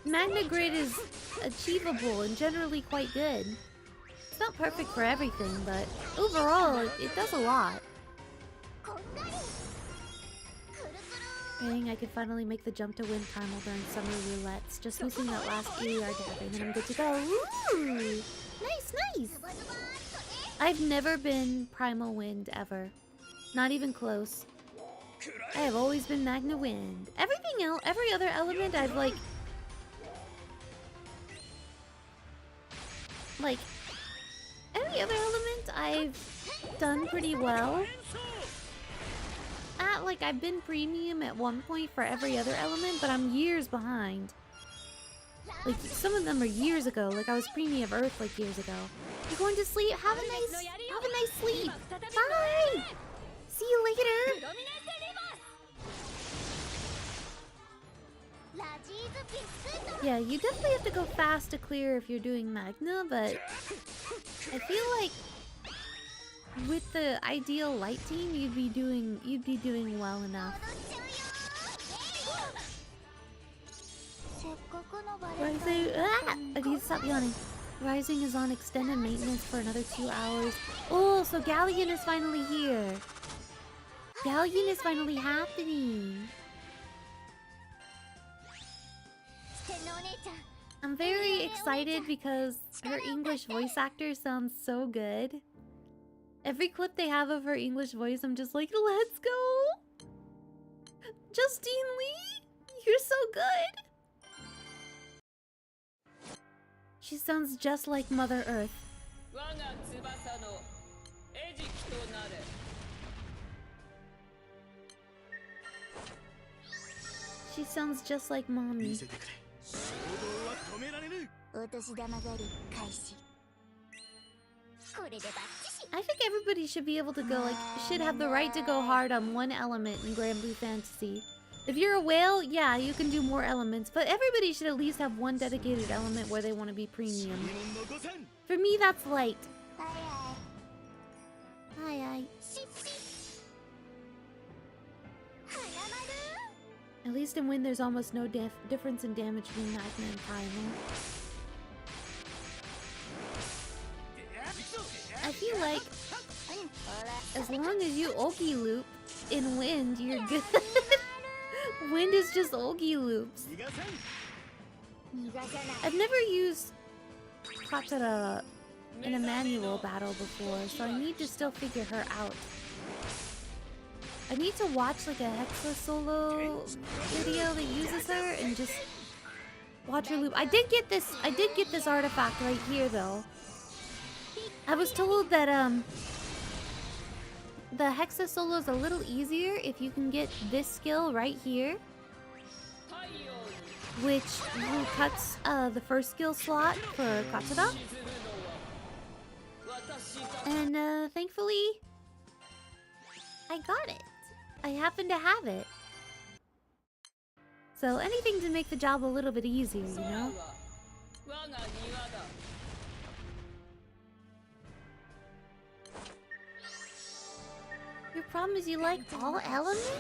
Magna grid is achievable and generally quite good. It's not perfect for everything, but overall, it does a lot. Praying I could finally make the jump to win Primal during summer roulettes. Just losing that last AER dabbing and I'm good to go. Ooh! Nice, nice! I've never been Primal Wind ever. Not even close. I have always been Magna Wind. Everything else, every other element I've like... Every other element I've done pretty well. Like, I've been premium at one point for every other element, but I'm years behind. Like, some of them are years ago. Like, I was premium Earth, like, years ago. You're going to sleep? Have a nice sleep! Bye! See you later! Yeah, you definitely have to go fast to clear if you're doing Magna, but... I feel like... with the ideal light team, you'd be doing well enough. Rising, I need to stop yawning. Rising is on extended maintenance for another 2 hours. Oh, so Galleon is finally here. Galleon is finally happening. I'm very excited because her English voice actor sounds so good. Every clip they have of her English voice, I'm just like, let's go! Justine Lee! You're so good! She sounds just like Mother Earth. She sounds just like Mommy. I think everybody should be able to go, like, should have the right to go hard on one element in Granblue Fantasy. If you're a whale, yeah, you can do more elements, but everybody should at least have one dedicated element where they want to be premium. For me, that's light. Hi. At least in Wind, there's almost no difference in damage between Magna and Primal. I feel like as long as you Ogi loop in Wind, you're good. Wind is just Ogi loops. I've never used Katara in a manual battle before, so I need to still figure her out. I need to watch like a Hexa solo video that uses her and just watch her loop. I did get this artifact right here though. I was told that the Hexa solo is a little easier if you can get this skill right here, which cuts the first skill slot for Katara. And thankfully, I got it. I happen to have it. So anything to make the job a little bit easier, you know? Your problem is you like all elements?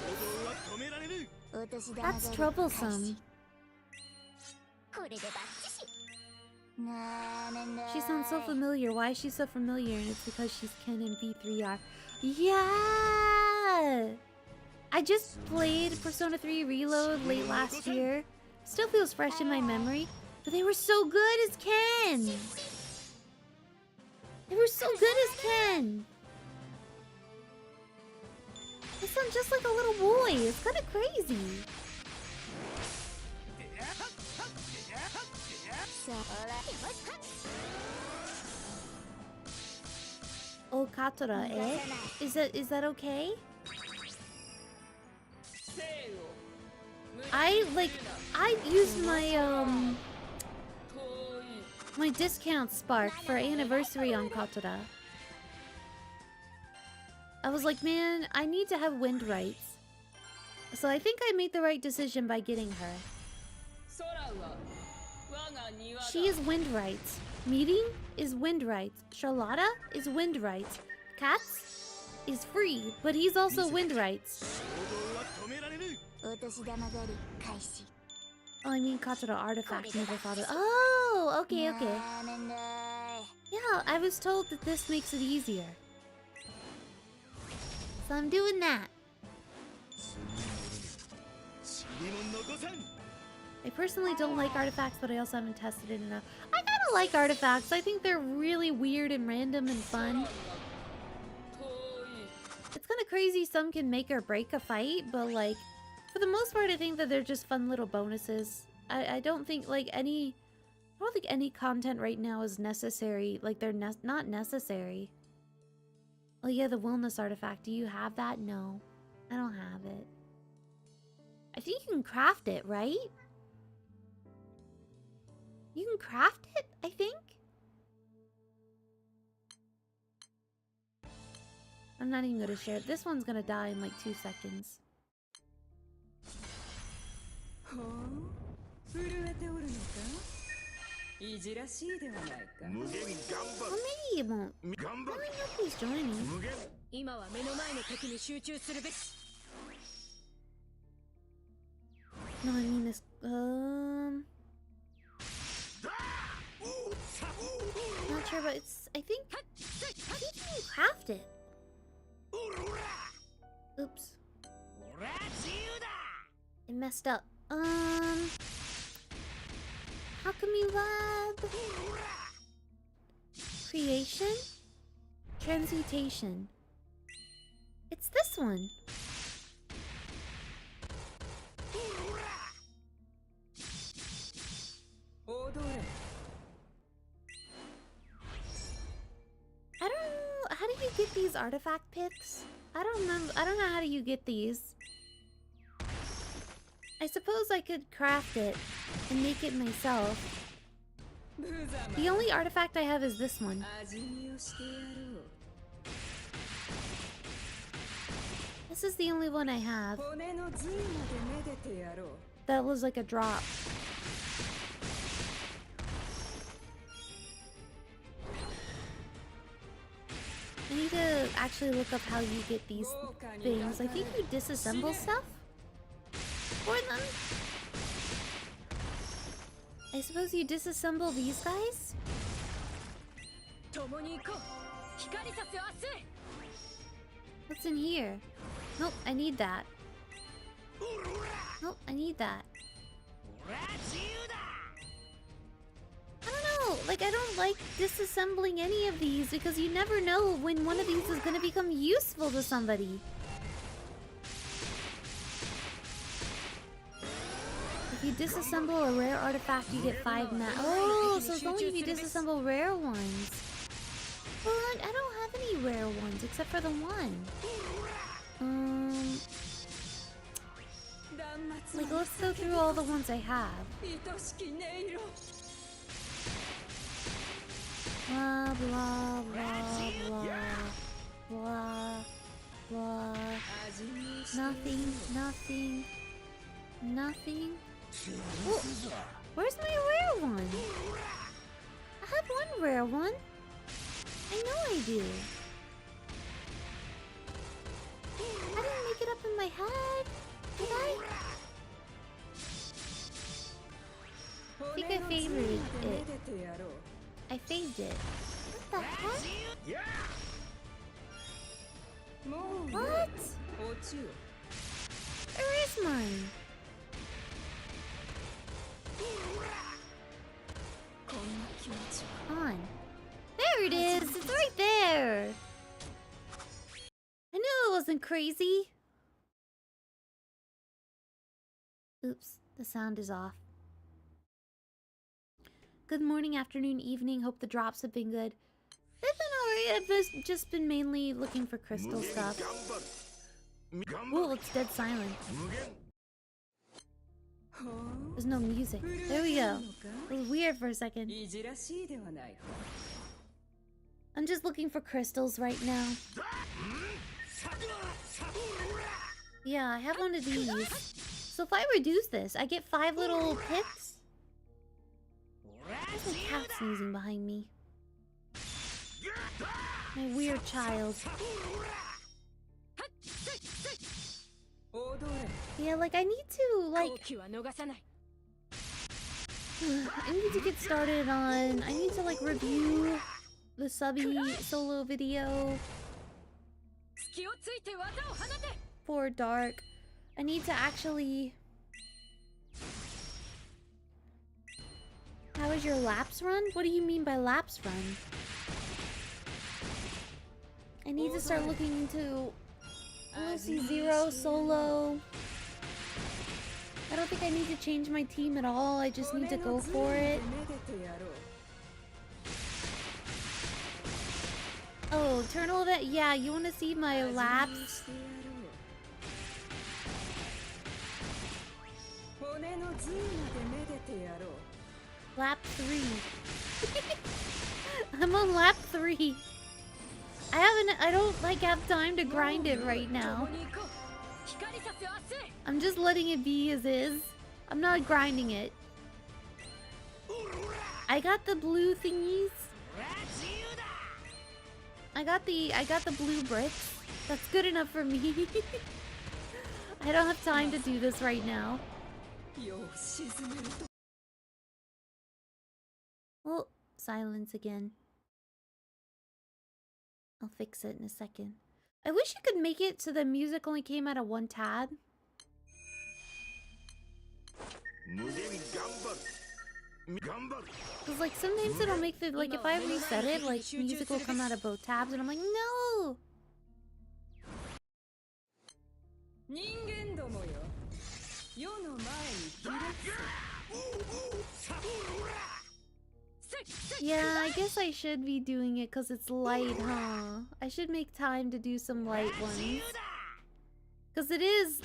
That's troublesome. She sounds so familiar. Why is she so familiar? And it's because she's Ken in B3R. Yeah! I just played Persona 3 Reload late last year. Still feels fresh in my memory. But they were so good as Ken! They were so good as Ken! They sound just like a little boy. It's kind of crazy. Oh, Katara, eh? Is that okay? I used my my discount spark for anniversary on Katara. I was like, man, I need to have wind rights. So I think I made the right decision by getting her. She is wind rights. Meeting is wind rights. Charlotta is wind rights. Katz is free, but he's also wind rights. Oh, I mean Kachiro artifact, never thought of. Oh, okay, okay. Yeah, I was told that this makes it easier. So I'm doing that. I personally don't like artifacts, but I also haven't tested it enough. I kinda like artifacts. I think they're really weird and random and fun. It's kinda crazy some can make or break a fight, but like, for the most part, I think that they're just fun little bonuses. I don't think like any... I don't think any content right now is necessary. Like, they're not necessary. Oh yeah, the wellness artifact. Do you have that? No. I don't have it. I think you can craft it, right? You can craft it, I think? I'm not even gonna share it. This one's gonna die in like 2 seconds. How many you won't? How many nobody's joining? No, I mean this. Not sure, but it's. I think you can craft it. Oops. It messed up. Alchemy Lab. Creation. Transmutation. It's this one. I don't know. How do you get these artifact pits? I don't remember. I don't know how do you get these. I suppose I could craft it and make it myself. The only artifact I have is this one. This is the only one I have. That was like a drop. I need to actually look up how you get these things. I think you disassemble stuff for them. I suppose you disassemble these guys? What's in here? Nope, I need that. Nope, I need that. I don't know, like I don't like disassembling any of these because you never know when one of these is going to become useful to somebody. If you disassemble a rare artifact, you get 5 Oh, so it's only if you disassemble rare ones. Well, I don't have any rare ones except for the one. Like, let's go through all the ones I have. Blah, blah, blah, blah, blah, blah. Nothing, nothing, nothing. Oh, where's my rare one? I have one rare one. I know I do. I didn't make it up in my head, did I? I think I favored it. I faved it. What the heck? What? Where is mine? On. There it is! It's right there! I knew it wasn't crazy! Oops, the sound is off. Good morning, afternoon, evening. Hope the drops have been good. They've been alright. I've just been mainly looking for crystal stuff. Oh, it's dead silent. There's no music. There we go. It was weird for a second. I'm just looking for crystals right now. Yeah, I have one of these. So if I reduce this, I get 5 little pips. There's a cat sneezing behind me. My weird child. Yeah, like I need to, like... I need to get started on... I need to, like, review the subby solo video for Dark. I need to actually... How is your laps run? What do you mean by laps run? I need to start looking into LC0 solo. I don't think I need to change my team at all. I just need to go for it. Oh, Eternal Event? Yeah, you want to see my laps? Lap 3. I'm on lap 3. I don't like have time to grind it right now. I'm just letting it be as is. I'm not grinding it. I got the blue thingies. I got the blue bricks. That's good enough for me. I don't have time to do this right now. Oh, silence again. I'll fix it in a second. I wish you could make it so the music only came out of one tab. Cause like sometimes it'll make the, like if I reset it, like music will come out of both tabs and I'm like, no! Yeah, I guess I should be doing it because it's light, huh? I should make time to do some light ones. Because it is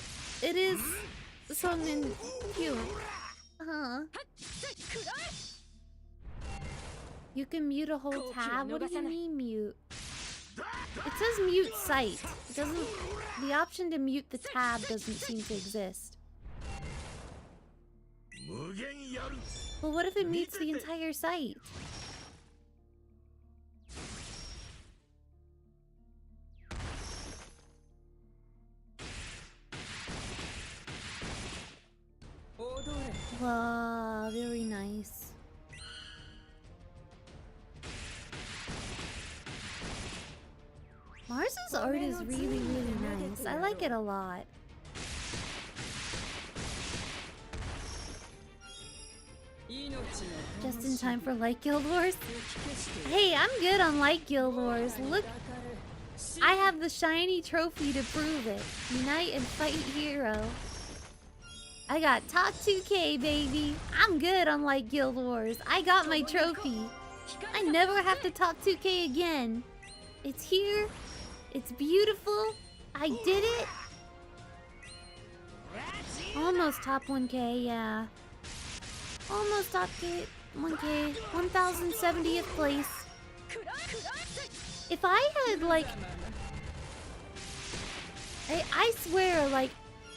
something cute. Huh? You can mute a whole tab? What do you mean mute? It says mute site. It doesn't... The option to mute the tab doesn't seem to exist. Well, what if it mutes the entire site? Wow, very nice. Mars's art is really, really nice. I like it a lot. Just in time for Light Guild Wars? Hey, I'm good on Light Guild Wars. Look, I have the shiny trophy to prove it. Unite and fight hero. I got top 2K, baby. I'm good on Light Guild Wars. I got my trophy. I never have to top 2K again. It's here. It's beautiful. I did it. Almost top 1K, yeah. Almost top 1K. 1070th place. If I had, like... I swear, like...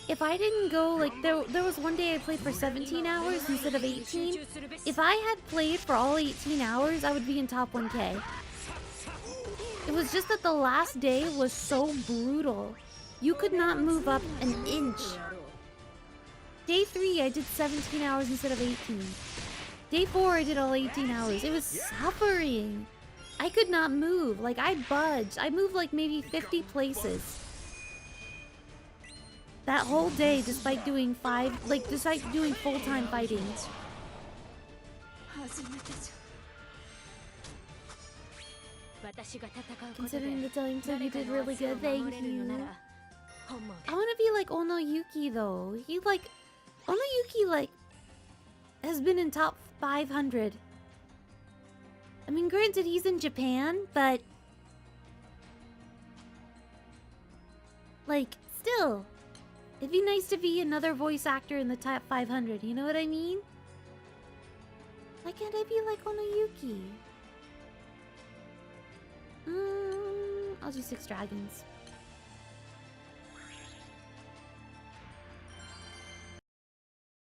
If I didn't go, like, there was one day I played for 17 hours instead of 18. If I had played for all 18 hours, I would be in top 1K. It was just that the last day was so brutal. You could not move up an inch. Day 3, I did 17 hours instead of 18. Day 4, I did all 18 hours. It was suffering. I could not move. Like, I budged. I moved, like, maybe 50 places. That whole day, despite doing despite doing full-time fighting. Considering the time, so you did really good, thank you. I want to be like Onoyuki, though. He, like... Onoyuki, like, has been in top 500. I mean, granted, he's in Japan, but... Like, still... It'd be nice to be another voice actor in the top 500, you know what I mean? Why can't I be like Onoyuki? I'll do 6 dragons.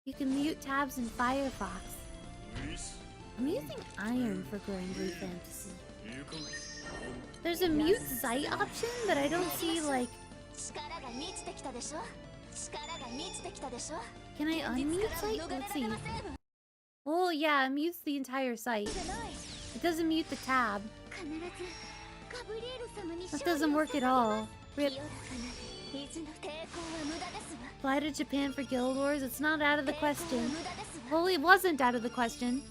You can mute tabs in Firefox. I'm using Iron for Granblue Fantasy. There's a mute site option, but I don't see like... Can I unmute site? Let's see. Oh yeah, it mutes the entire site. It doesn't mute the tab. That doesn't work at all. Rip. Fly to Japan for Guild Wars? It's not out of the question. Well, it wasn't out of the question.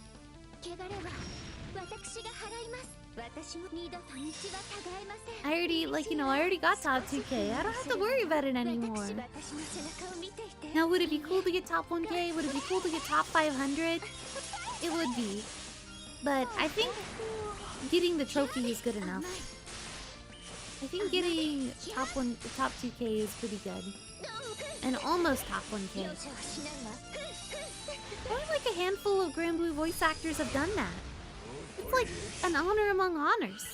I already, like, you know, I already got top 2K. I don't have to worry about it anymore. Now, would it be cool to get top 1K? Would it be cool to get top 500? It would be. But I think getting the trophy is good enough. I think getting top 2K is pretty good. And almost top 1K. Only like a handful of Granblue voice actors have done that. It's like an honor among honors.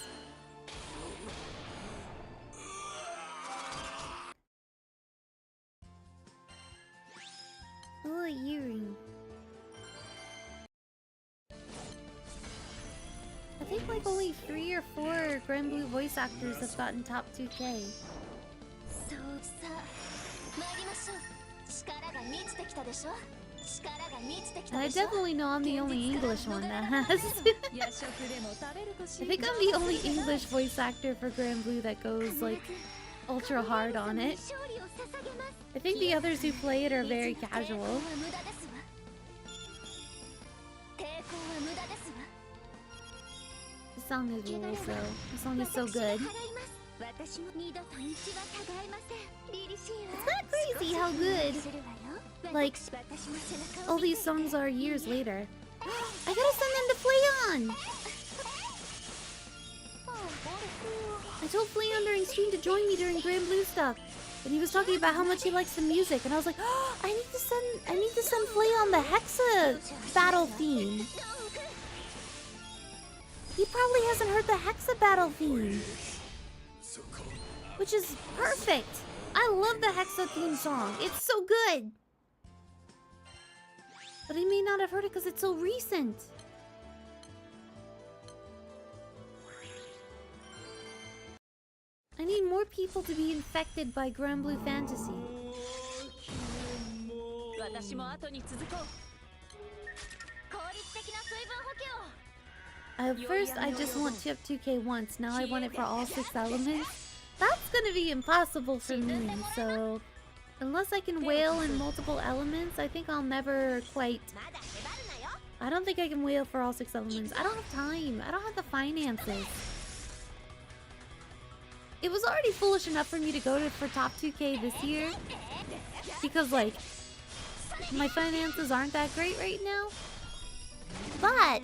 Oh, earring. I think like only 3 or 4 Granblue voice actors have gotten top 2K. And I definitely know I'm the only English one that has. I think I'm the only English voice actor for Granblue that goes like ultra hard on it. I think the others who play it are very casual. The song is really so. The song is so good. It's not crazy how good, like, all these songs are years later. I gotta send them to Fleon! I told Fleon during stream to join me during Granblue stuff, and he was talking about how much he likes the music, and I was like, oh, I need to send Fleon the Hexa battle theme. He probably hasn't heard the Hexa battle theme. Which is perfect! I love the Hexa theme song. It's so good! But he may not have heard it because it's so recent. I need more people to be infected by Granblue Fantasy. First, I just want Tip 2K once. Now I want it for all 6 elements. That's gonna be impossible for me, so... Unless I can whale in multiple elements, I think I'll never quite... I don't think I can whale for all 6 elements. I don't have time. I don't have the finances. It was already foolish enough for me to go for top 2K this year. Because, like, my finances aren't that great right now. But...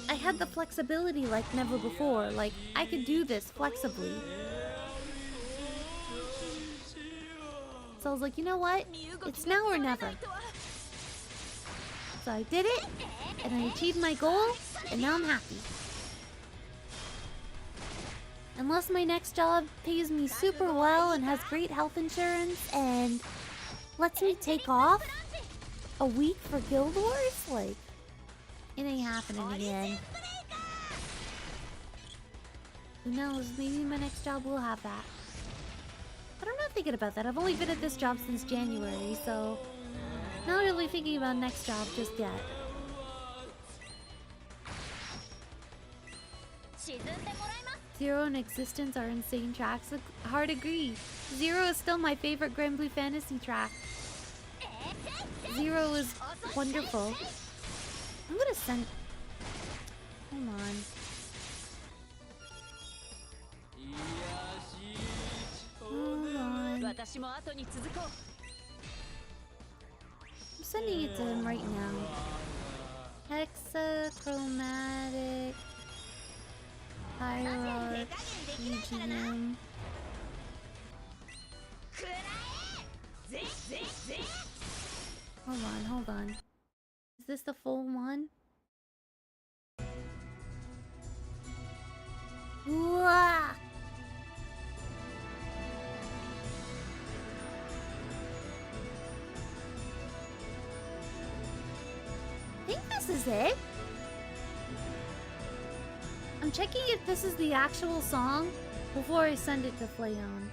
I had the flexibility like never before. Like, I could do this flexibly. So I was like, you know what? It's now or never. So I did it, and I achieved my goal, and now I'm happy. Unless my next job pays me super well and has great health insurance and lets me take off a week for Guild Wars, like... It ain't happening again. Who knows? Maybe my next job will have that. But I'm not thinking about that. I've only been at this job since January, so... Not really thinking about next job just yet. Zero and Existence are insane tracks. Hard agree. Zero is still my favorite Granblue Fantasy track. Zero is wonderful. I'm gonna send... Hold on. Hold on. I'm sending it to him right now. Hexa, Chromatic, Hierarch, EGM. Hold on. Is this the full one? Wah! this is it. I'm checking if this is the actual song before I send it to Flayon.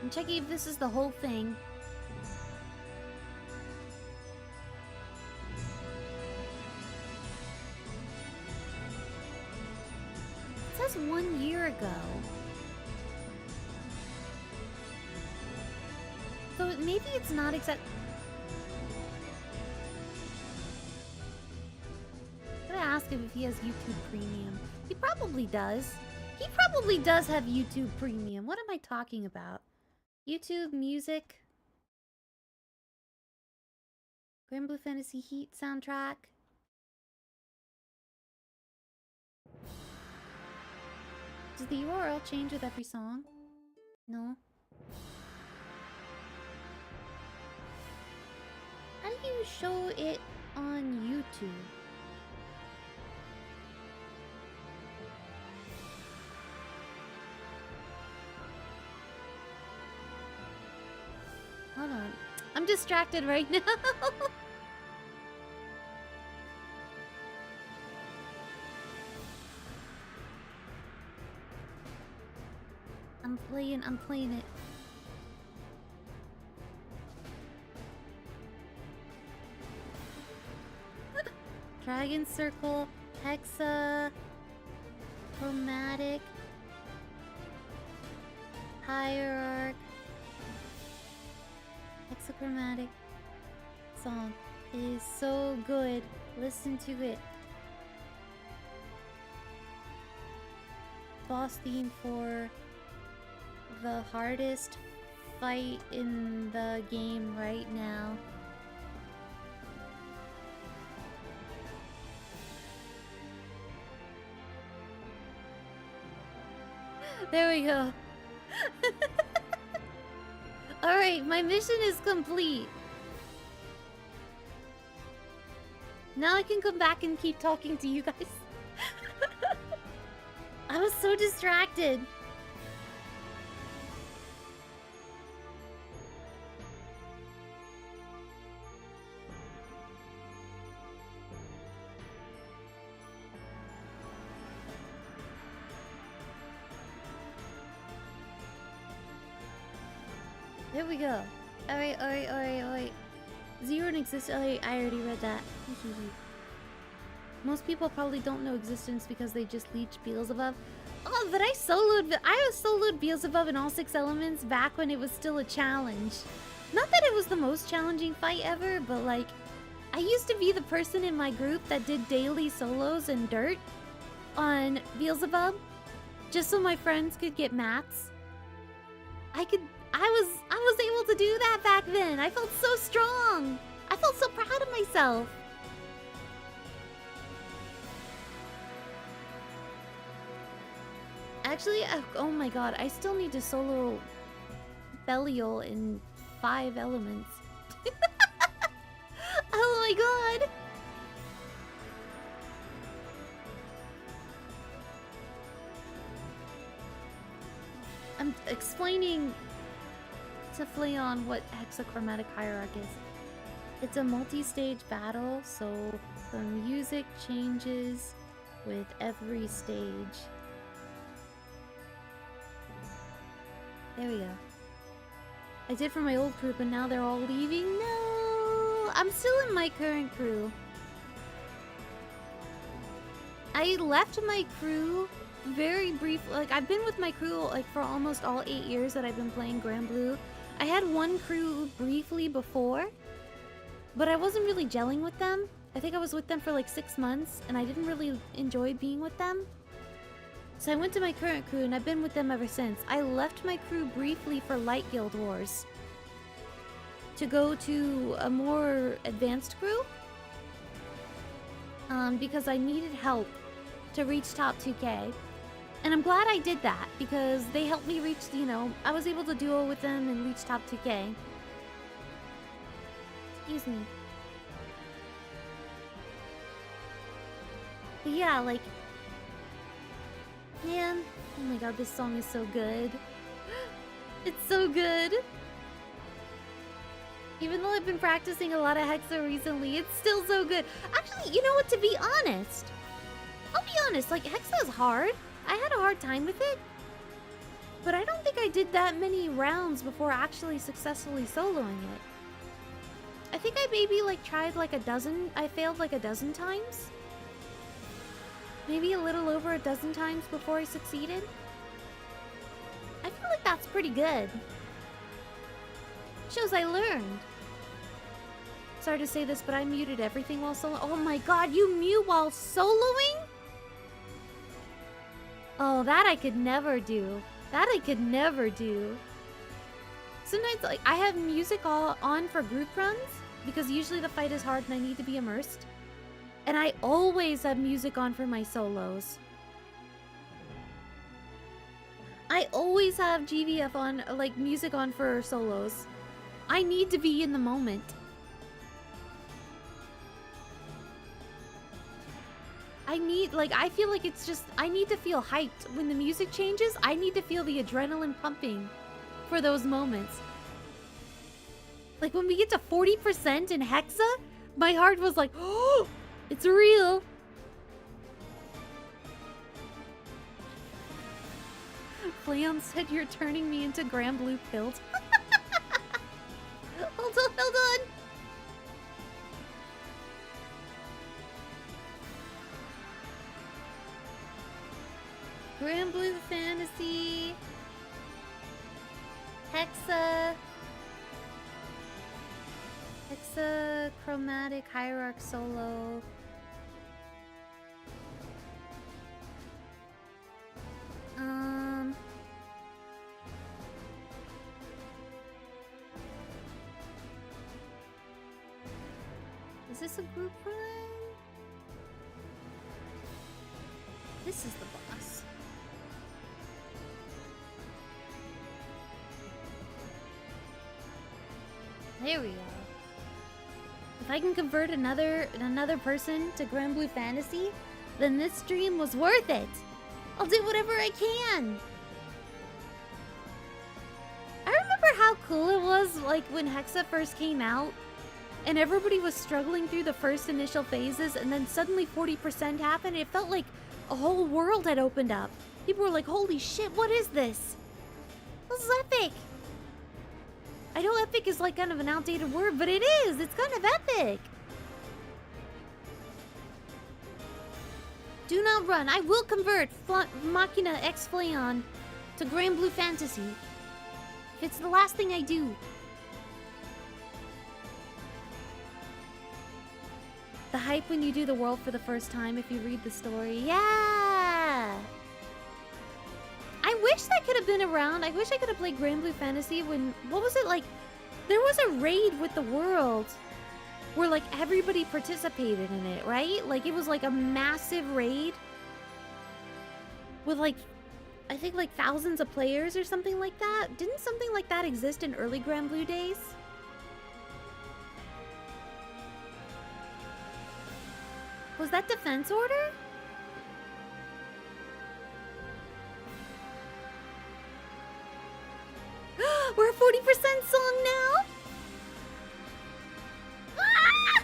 I'm checking if this is the whole thing. It says 1 year ago. So maybe it's not exact. I'm gonna ask him if he has YouTube Premium. He probably does. He probably does have YouTube Premium. What am I talking about? YouTube Music. Granblue Fantasy Heat soundtrack. Does the URL change with every song? No. How do you show it on YouTube? Hold on. I'm distracted right now. I'm playing it. Dragon Circle, Hexa, Chromatic, Hierarch, Hexachromatic song. It is so good. Listen to it. Boss theme for the hardest fight in the game right now. There we go. Alright, my mission is complete. Now I can come back and keep talking to you guys. I was so distracted. There we go. Alright. Zero in existence. I already read that. Most people probably don't know existence because they just leech Beelzebub. Oh, but I soloed Beelzebub in all 6 elements back when it was still a challenge. Not that it was the most challenging fight ever, but like, I used to be the person in my group that did daily solos and dirt on Beelzebub, just so my friends could get mats. I was able to do that back then. I felt so strong. I felt so proud of myself. Actually, oh my god, I still need to solo Belial in 5 elements. Oh my god! I'm explaining to Flayon what hexachromatic hierarch is. It's a multi-stage battle, so the music changes with every stage. There we go. I did for my old crew, but now they're all leaving. No! I'm still in my current crew. I left my crew very briefly. Like, I've been with my crew like for almost all 8 years that I've been playing Granblue. I had one crew briefly before, but I wasn't really gelling with them. I think I was with them for like 6 months, and I didn't really enjoy being with them. So I went to my current crew, and I've been with them ever since. I left my crew briefly for Light Guild Wars to go to a more advanced crew, because I needed help to reach top 2K. And I'm glad I did that, because they helped me reach, you know, I was able to duo with them and reach top 2K. Excuse me. But yeah, like, man, oh my god, this song is so good. It's so good. Even though I've been practicing a lot of hexa recently, it's still so good. Actually, you know what, to be honest, I'll be honest, like, hexa is hard. I had a hard time with it. But I don't think I did that many rounds before actually successfully soloing it. I think I maybe, like, tried like a dozen. I failed like a dozen times. Maybe a little over a dozen times before I succeeded. I feel like that's pretty good. Shows I learned. Sorry to say this, but I muted everything while soloing. Oh my god, you mute while soloing? Oh, that I could never do. That I could never do. Sometimes, like, I have music all on for group runs because usually the fight is hard and I need to be immersed. And I always have music on for my solos. I always have GVF on, like, music on for solos. I need to be in the moment. I feel like it's just, I need to feel hyped. When the music changes, I need to feel the adrenaline pumping for those moments. Like when we get to 40% in Hexa, my heart was like, oh, it's real. Fleon said you're turning me into Granblue Pilt. Hold on, hold on. Granblue Fantasy, Hexa, Chromatic Hierarch Solo. Is this a group run? This is the boss. There we go. If I can convert another person to Granblue Fantasy, then this stream was worth it. I'll do whatever I can. I remember how cool it was, like, when Hexa first came out, and everybody was struggling through the first initial phases, and then suddenly 40% happened. It felt like a whole world had opened up. People were like, holy shit, what is this? This is epic. I know epic is like kind of an outdated word, but it is. It's kind of epic. Do not run. I will convert Machina X Fleon to Granblue Fantasy. If it's the last thing I do. The hype when you do the world for the first time if you read the story. Yeah! I wish that could have been around. I wish I could have played Granblue Fantasy when... What was it like? There was a raid with the world where, like, everybody participated in it, right? Like, it was like a massive raid with, like, I think, like, thousands of players or something like that. Didn't something like that exist in early Granblue days? Was that Defense Order? We're a 40% song now? Ah!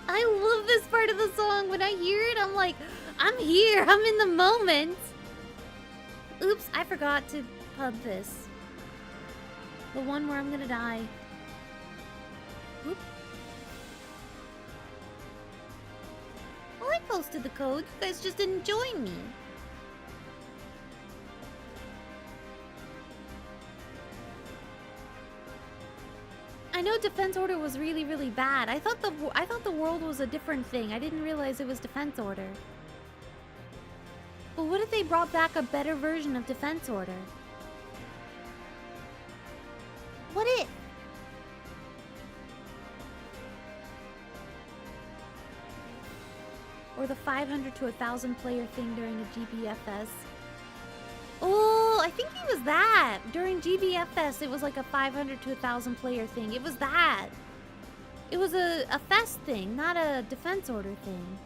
I love this part of the song. When I hear it, I'm like, I'm here. I'm in the moment. Oops, I forgot to pub this. The one where I'm gonna die. Oop. Well, I posted the code. You guys just didn't join me. I know Defense Order was really, really bad. I thought the world was a different thing. I didn't realize it was Defense Order. But what if they brought back a better version of Defense Order? What if? Or the 500 to 1,000 player thing during a GBFS. Oh, I think it was that. During GBFS, it was like a 500 to 1,000 player thing. It was that. It was a fest thing, not a Defense Order thing.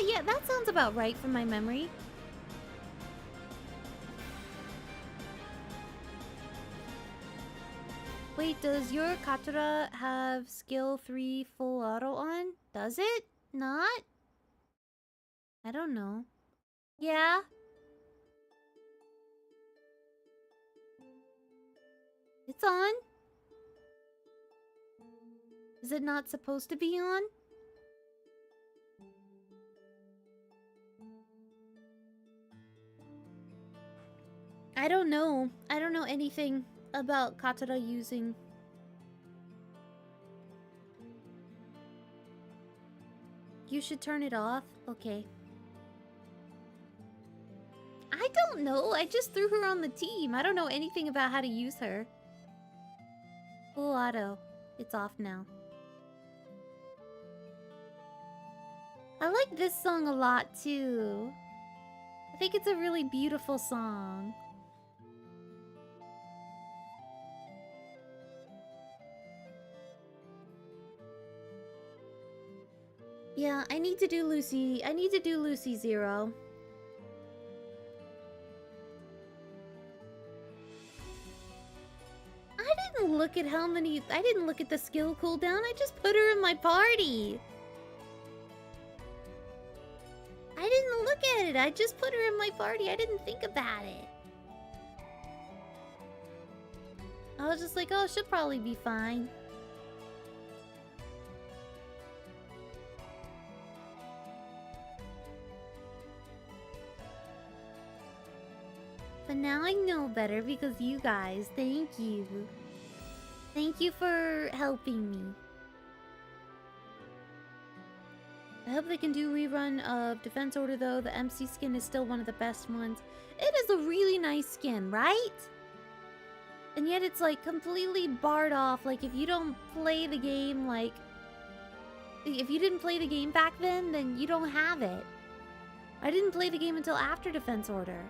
Yeah, that sounds about right from my memory. Wait, does your Katura have skill 3 full auto on? Does it? Not? I don't know. Yeah? It's on? Is it not supposed to be on? I don't know. I don't know anything about Katura using. You should turn it off? Okay. I don't know. I just threw her on the team. I don't know anything about how to use her. Full auto. It's off now. I like this song a lot too. I think it's a really beautiful song. Yeah, I need to do Lucy. I need to do Lucy 0. I didn't look at how many... I didn't look at the skill cooldown. I just put her in my party. I didn't look at it. I just put her in my party. I didn't think about it. I was just like, oh, she'll probably be fine. But now I know better because you guys, thank you. Thank you for helping me. I hope they can do rerun of Defense Order though. The MC skin is still one of the best ones. It is a really nice skin, right? And yet it's like completely barred off. Like if you don't play the game, like... if you didn't play the game back then you don't have it. I didn't play the game until after Defense Order.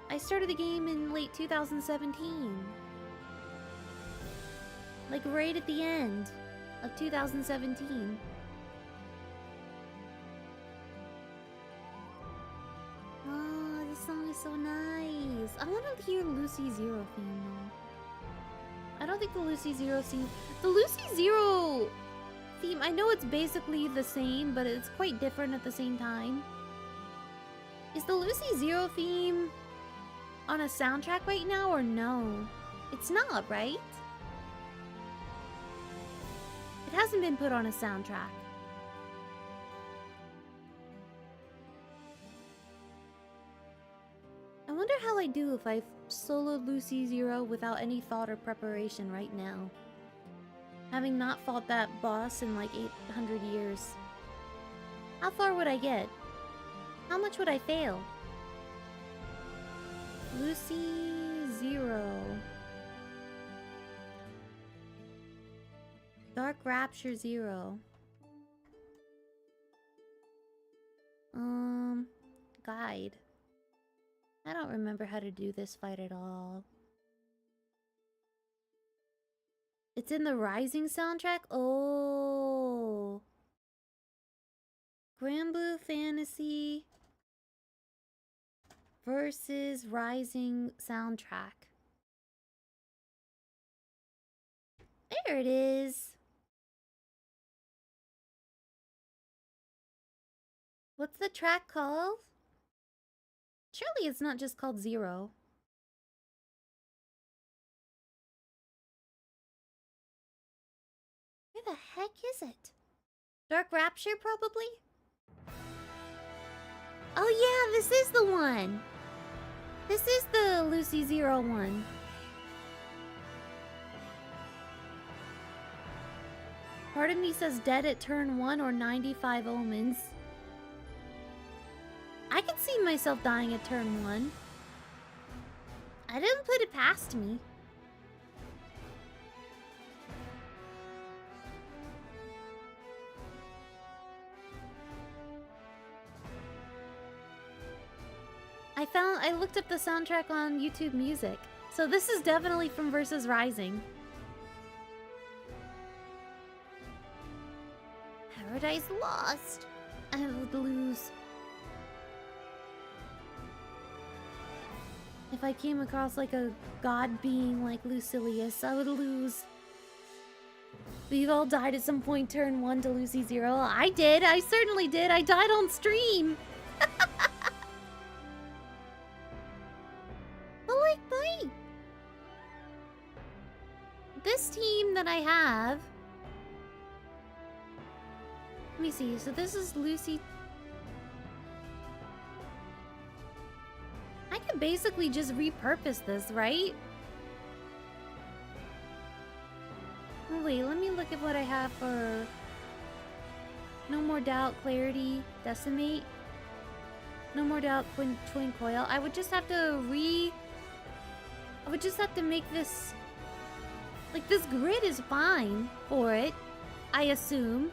I started the game in late 2017. Like right at the end of 2017. Oh, this song is so nice. I want to hear Lucy 0 theme though. I don't think the Lucy 0 theme... The Lucy 0 theme, I know it's basically the same, but it's quite different at the same time. Is the Lucy 0 theme on a soundtrack right now or no? It's not, right? It hasn't been put on a soundtrack. I wonder how I do if I soloed Lucy 0 without any thought or preparation right now. Having not fought that boss in like 800 years. How far would I get? How much would I fail? Lucy 0. Dark Rapture 0. Guide. I don't remember how to do this fight at all. It's in the Rising soundtrack? Oh. Granblue Fantasy versus Rising soundtrack. There it is. What's the track called? Surely it's not just called 0. Where the heck is it? Dark Rapture, probably? Oh yeah, this is the one! This is the Lucy 0 one. Part of me says dead at turn 1 or 95 omens. I could see myself dying at turn 1. I didn't put it past me. I looked up the soundtrack on YouTube Music. So this is definitely from Versus Rising. Paradise Lost. I would lose. If I came across like a god being like Lucilius, I would lose. We've all died at some point turn 1 to Lucy 0. I did. I certainly did. I died on stream. But like, this team that I have... Let me see. So this is Lucy... I could basically just repurpose this, right? Oh, wait, let me look at what I have for... No More Doubt, Clarity, Decimate. No More Doubt, Twin Coil. I would just have to I would just have to make this... Like, this grid is fine for it, I assume.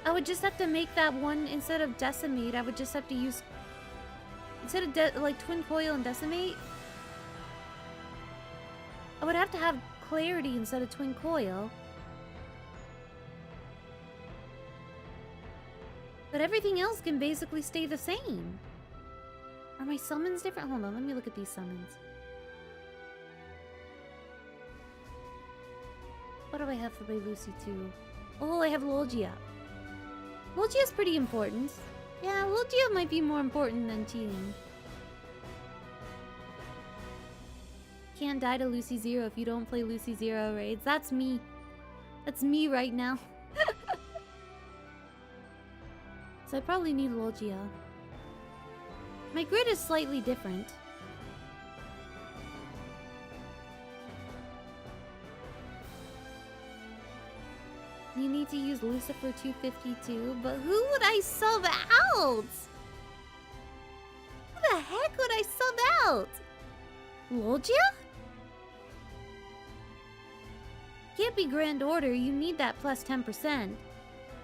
I would just have to make that one, instead of Decimate, I would just have to use... Instead of, like, Twin Coil and Decimate, I would have to have Clarity instead of Twin Coil. But everything else can basically stay the same. Are my summons different? Hold on, let me look at these summons. What do I have for my Lucy 2? Oh, I have Logia. Logia's pretty important. Yeah, Logia might be more important than cheating. Can't die to Lucy 0 if you don't play Lucy 0 raids. That's me. That's me right now. So I probably need Logia. My grid is slightly different. You need to use Lucifer 252, but who would I sub out? Who the heck would I sub out? Logia? Can't be Grand Order, you need that plus 10%.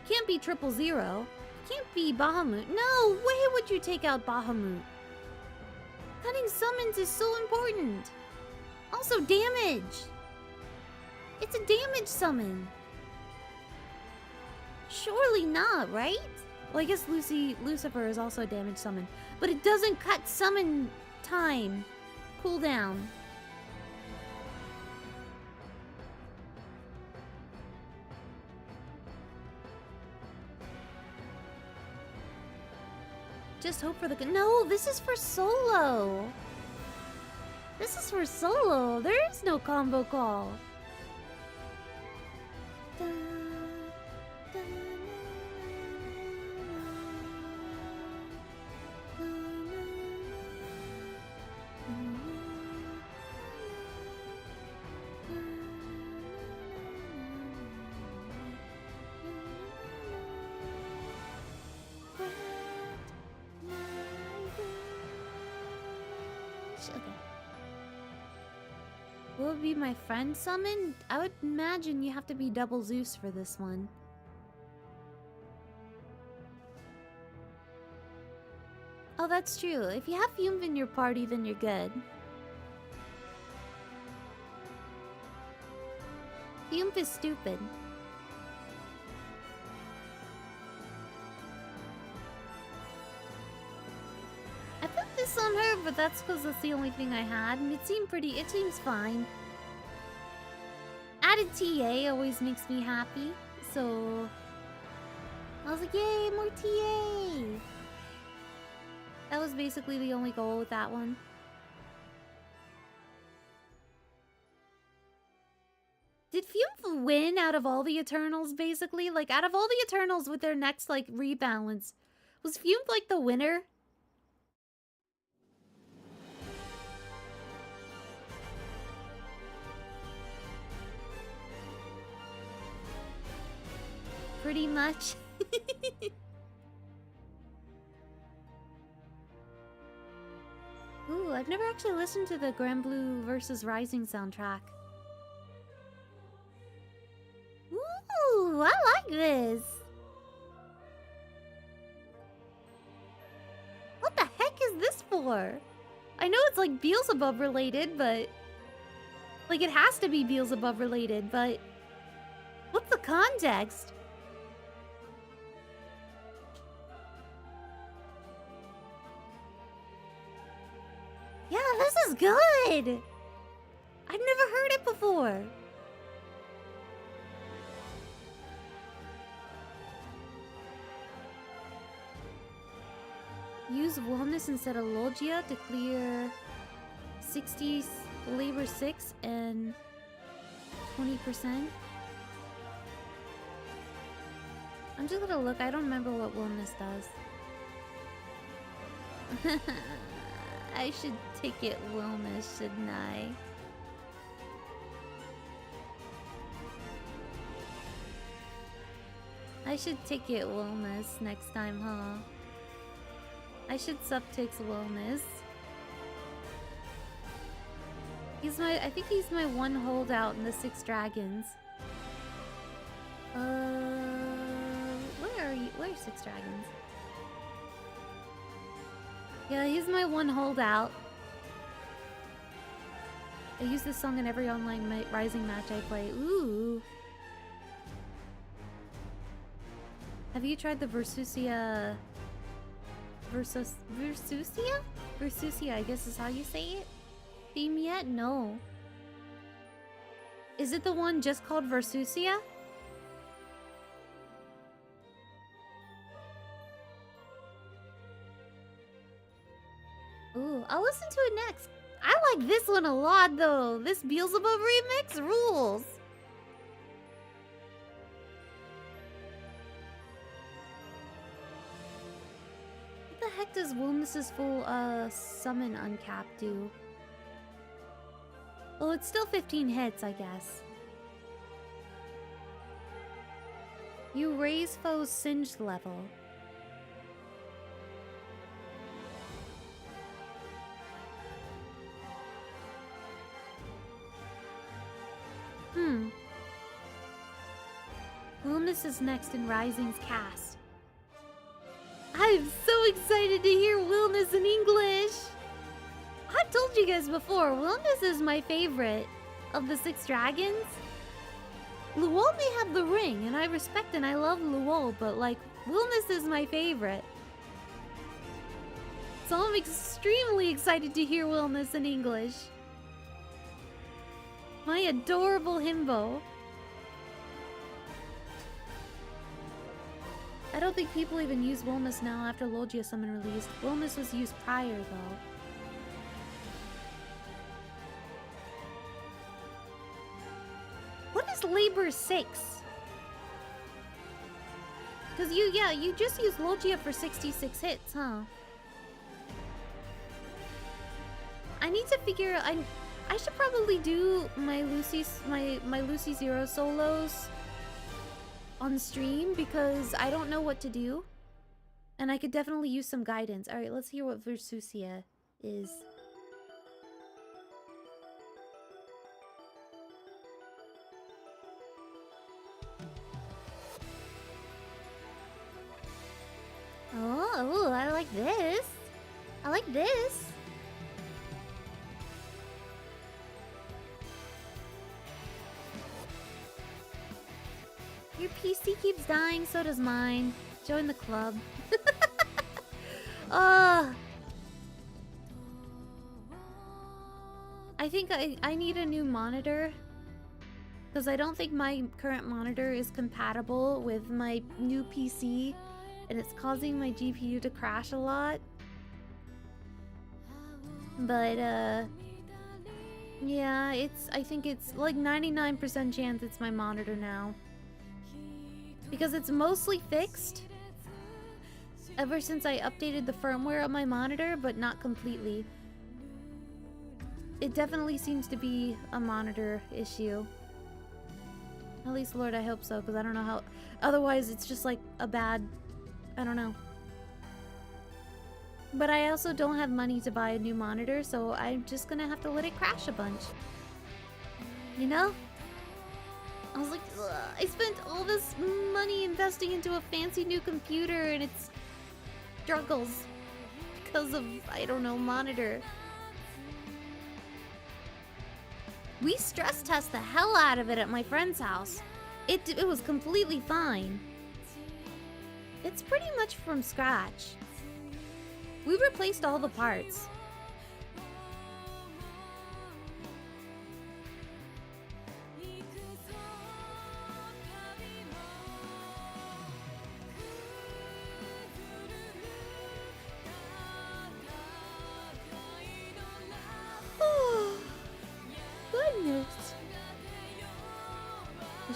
Can't be 000. Can't be Bahamut. No way would you take out Bahamut. Cutting summons is so important. Also damage. It's a damage summon. Surely not, right? Well, I guess Lucifer is also a damage summon. But it doesn't cut summon time. Cooldown. Just hope for the good. No, this is for solo. This is for solo. There is no combo call. Will it be my friend summon? I would imagine you have to be double Zeus for this one. Oh, that's true. If you have Fume in your party, then you're good. Fume is stupid. I put this on her, but that's because that's the only thing I had, and it seems fine. Added TA always makes me happy, so I was like, yay, more TA! That was basically the only goal with that one. Did Fume win out of all the Eternals, basically? Like, out of all the Eternals with their next, like, rebalance, was Fume, like, the winner? Pretty much. Ooh, I've never actually listened to the Granblue vs. Rising soundtrack. Ooh, I like this. What the heck is this for? I know it's like Beelzebub related, but... Like, it has to be Beelzebub related, but... What's the context? this is good! I've never heard it before. Use wellness instead of logia to clear 60 labor 6 and 20%. I'm just gonna look. I don't remember what wellness does. I should take it wellness, shouldn't I? I should take it wellness next time, huh? I should subtext wellness. I think he's my one holdout in the 6 dragons. Where are you? Where's 6 dragons? Yeah, he's my one holdout. I use this song in every online Rising match I play. Ooh. Have you tried the Versusia? Versusia? Versusia, I guess is how you say it. Theme yet? No. Is it the one just called Versusia? Ooh, I'll listen to it next. I like this one a lot though. This Beelzebub remix rules. What the heck does Wellness's full summon uncap do? Well, it's still 15 hits, I guess. You raise foe's singed level. Wellness is next in Rising's cast. I'm so excited to hear Wellness in English! I've told you guys before, Wellness is my favorite of the 6 dragons. Luol may have the ring, and I respect and I love Luol, but like, Wellness is my favorite. So I'm extremely excited to hear Wellness in English. My adorable himbo. I don't think people even use Wellness now after Logia Summon released. Wellness was used prior, though. What is Labor 6? Because you just use Logia for 66 hits, huh? I need to figure... I should probably do my Lucy Zero solos on stream because I don't know what to do. And I could definitely use some guidance. Alright, let's hear what Versusia is. Oh, I like this. I like this. Your PC keeps dying, so does mine. Join the club. I think I need a new monitor. Because I don't think my current monitor is compatible with my new PC. And it's causing my GPU to crash a lot. But, yeah, I think it's like 99% chance it's my monitor now. Because it's mostly fixed ever since I updated the firmware of my monitor, but not completely. It definitely seems to be a monitor issue. At least, Lord, I hope so, because I don't know how... Otherwise, it's just like a bad... I don't know. But I also don't have money to buy a new monitor, so I'm just gonna have to let it crash a bunch. You know? I was like, ugh, I spent all this money investing into a fancy new computer and it struggles because of, I don't know, monitor. We stress test the hell out of it at my friend's house. It was completely fine. It's pretty much from scratch. We replaced all the parts.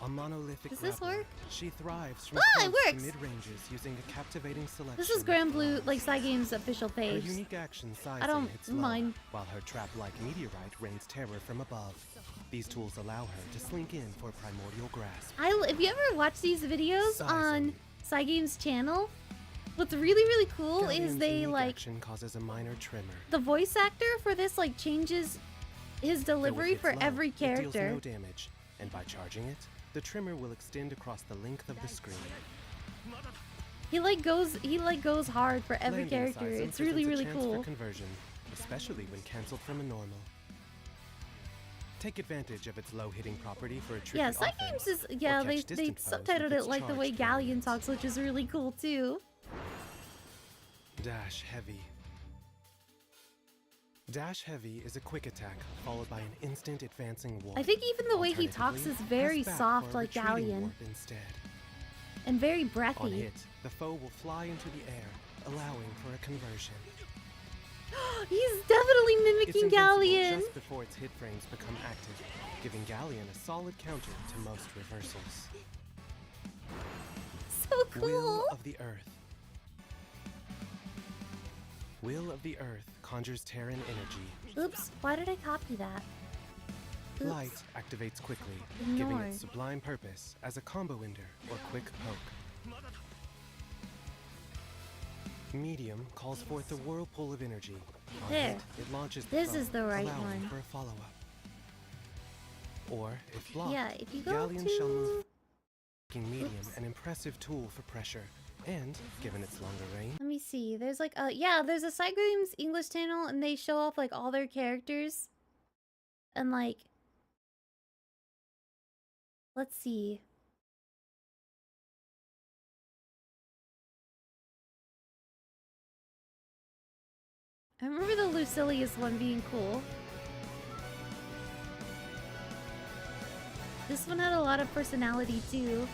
A monolithic Does this grappler, work? she thrives from Ah, it close to works! mid-ranges using a captivating selection. This is Granblue, like, Cygame's official Her page. unique action I sizing don't hits low, mind. while her trap-like meteorite rains terror from above. These tools allow her to slink in for primordial grasp. If you ever watch these videos on Cygame's channel, what's really, really cool is Galleon's they, unique like, action causes a minor tremor. the voice actor for this, like, changes his delivery for every It deals character. no damage, and by charging it, the tremor will extend across the length of the screen. He goes hard for every Landing character. size It's really, presents a really chance cool. for conversion, especially when cancelled from a normal. Take advantage of its low hitting property for a tricky Yeah, offense, Cygames is, or yeah, they catch distant foes subtitled with it its like the way charged Galleon variants. talks, which is really cool too. Dash Heavy. Dash Heavy is a quick attack followed by an instant advancing warp. I think even the way he talks is Alternatively, very press back soft for a like retreating Galleon. warp instead. And very On breathy. hit, the foe will fly into the air, allowing for a conversion. He's definitely It's mimicking invincible Galleon. just before its hit frames become active, giving Galleon a solid counter to most reversals. So cool. Will of the Earth. Will of the Earth conjures Terran energy. Oops, why did I copy that? Oops. Light activates quickly, Ignore. giving it sublime purpose as a combo ender or quick poke. Medium calls forth a whirlpool of energy. On There. hit, it launches the This foe, is the right allowing one. for a follow-up. Or, if blocked, Yeah, if you go Galleon shall move, to... making medium Oops. an impressive tool for pressure, and, given its longer range, Let me see. There's like yeah, there's a Cygames English channel and they show off like all their characters. And like, let's see. I remember the Lucilius one being cool. This one had a lot of personality too.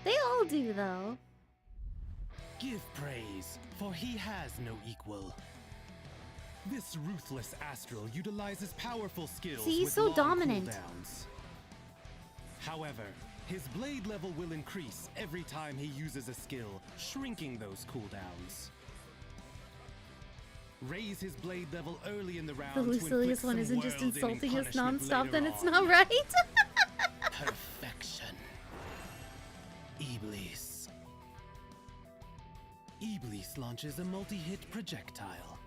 They all do though. Give praise, for he has no equal. This ruthless astral utilizes powerful skills See, he's with so long dominant. cooldowns. However, his blade level will increase every time he uses a skill, shrinking those cooldowns. Raise his blade level early in the round The to inflict Lucilius one some isn't just world-ending insulting us punishment nonstop, later then it's on. not right. Perfection. Iblis. Iblis launches a multi-hit projectile.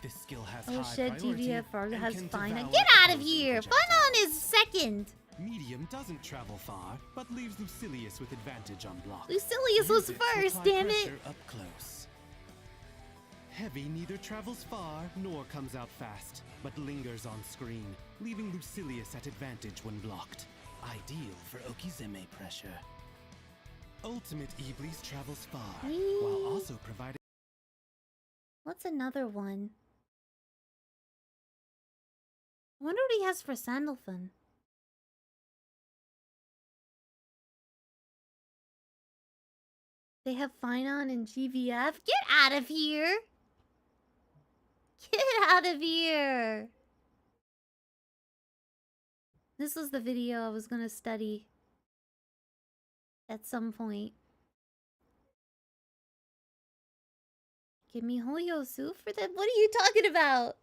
This skill has Oh high shit, priority GVFR and has can Fina. devour Get out of opposing here! projectiles. Finon is second! Medium doesn't travel far, but leaves Lucilius with advantage on block. Lucilius was Use it to first, apply damn it! pressure up close. Heavy neither travels far nor comes out fast, but lingers on screen, leaving Lucilius at advantage when blocked. Ideal for Okizeme pressure. Ultimate Iblis travels far, while also providing... What's another one? I wonder what he has for Sandalphon. They have Finon and GVF? Get out of here! Get out of here! This was the video I was gonna study at some point. Give me Hoyosu for them? What are you talking about?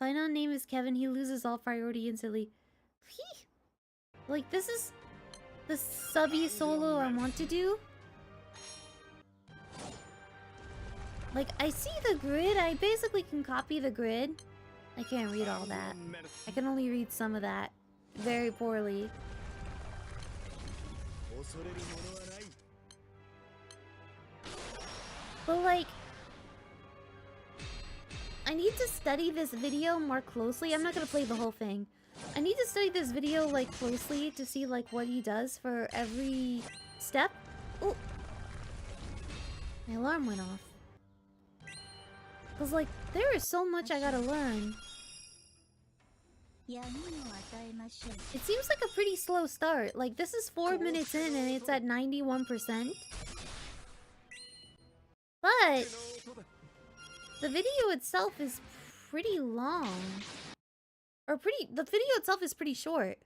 Finon name is Kevin, he loses all priority instantly. Like, this is the subby solo I want to do. Like, I see the grid, I basically can copy the grid. I can't read all that. I can only read some of that. Very poorly. But like, I need to study this video more closely. I'm not gonna play the whole thing. I need to study this video like closely to see like what he does for every step. Oh, my alarm went off. Cause like there is so much I gotta learn. It seems like a pretty slow start. Like this is 4 minutes in and it's at 91%. But the video itself is pretty long. Or pretty. The video itself is pretty short.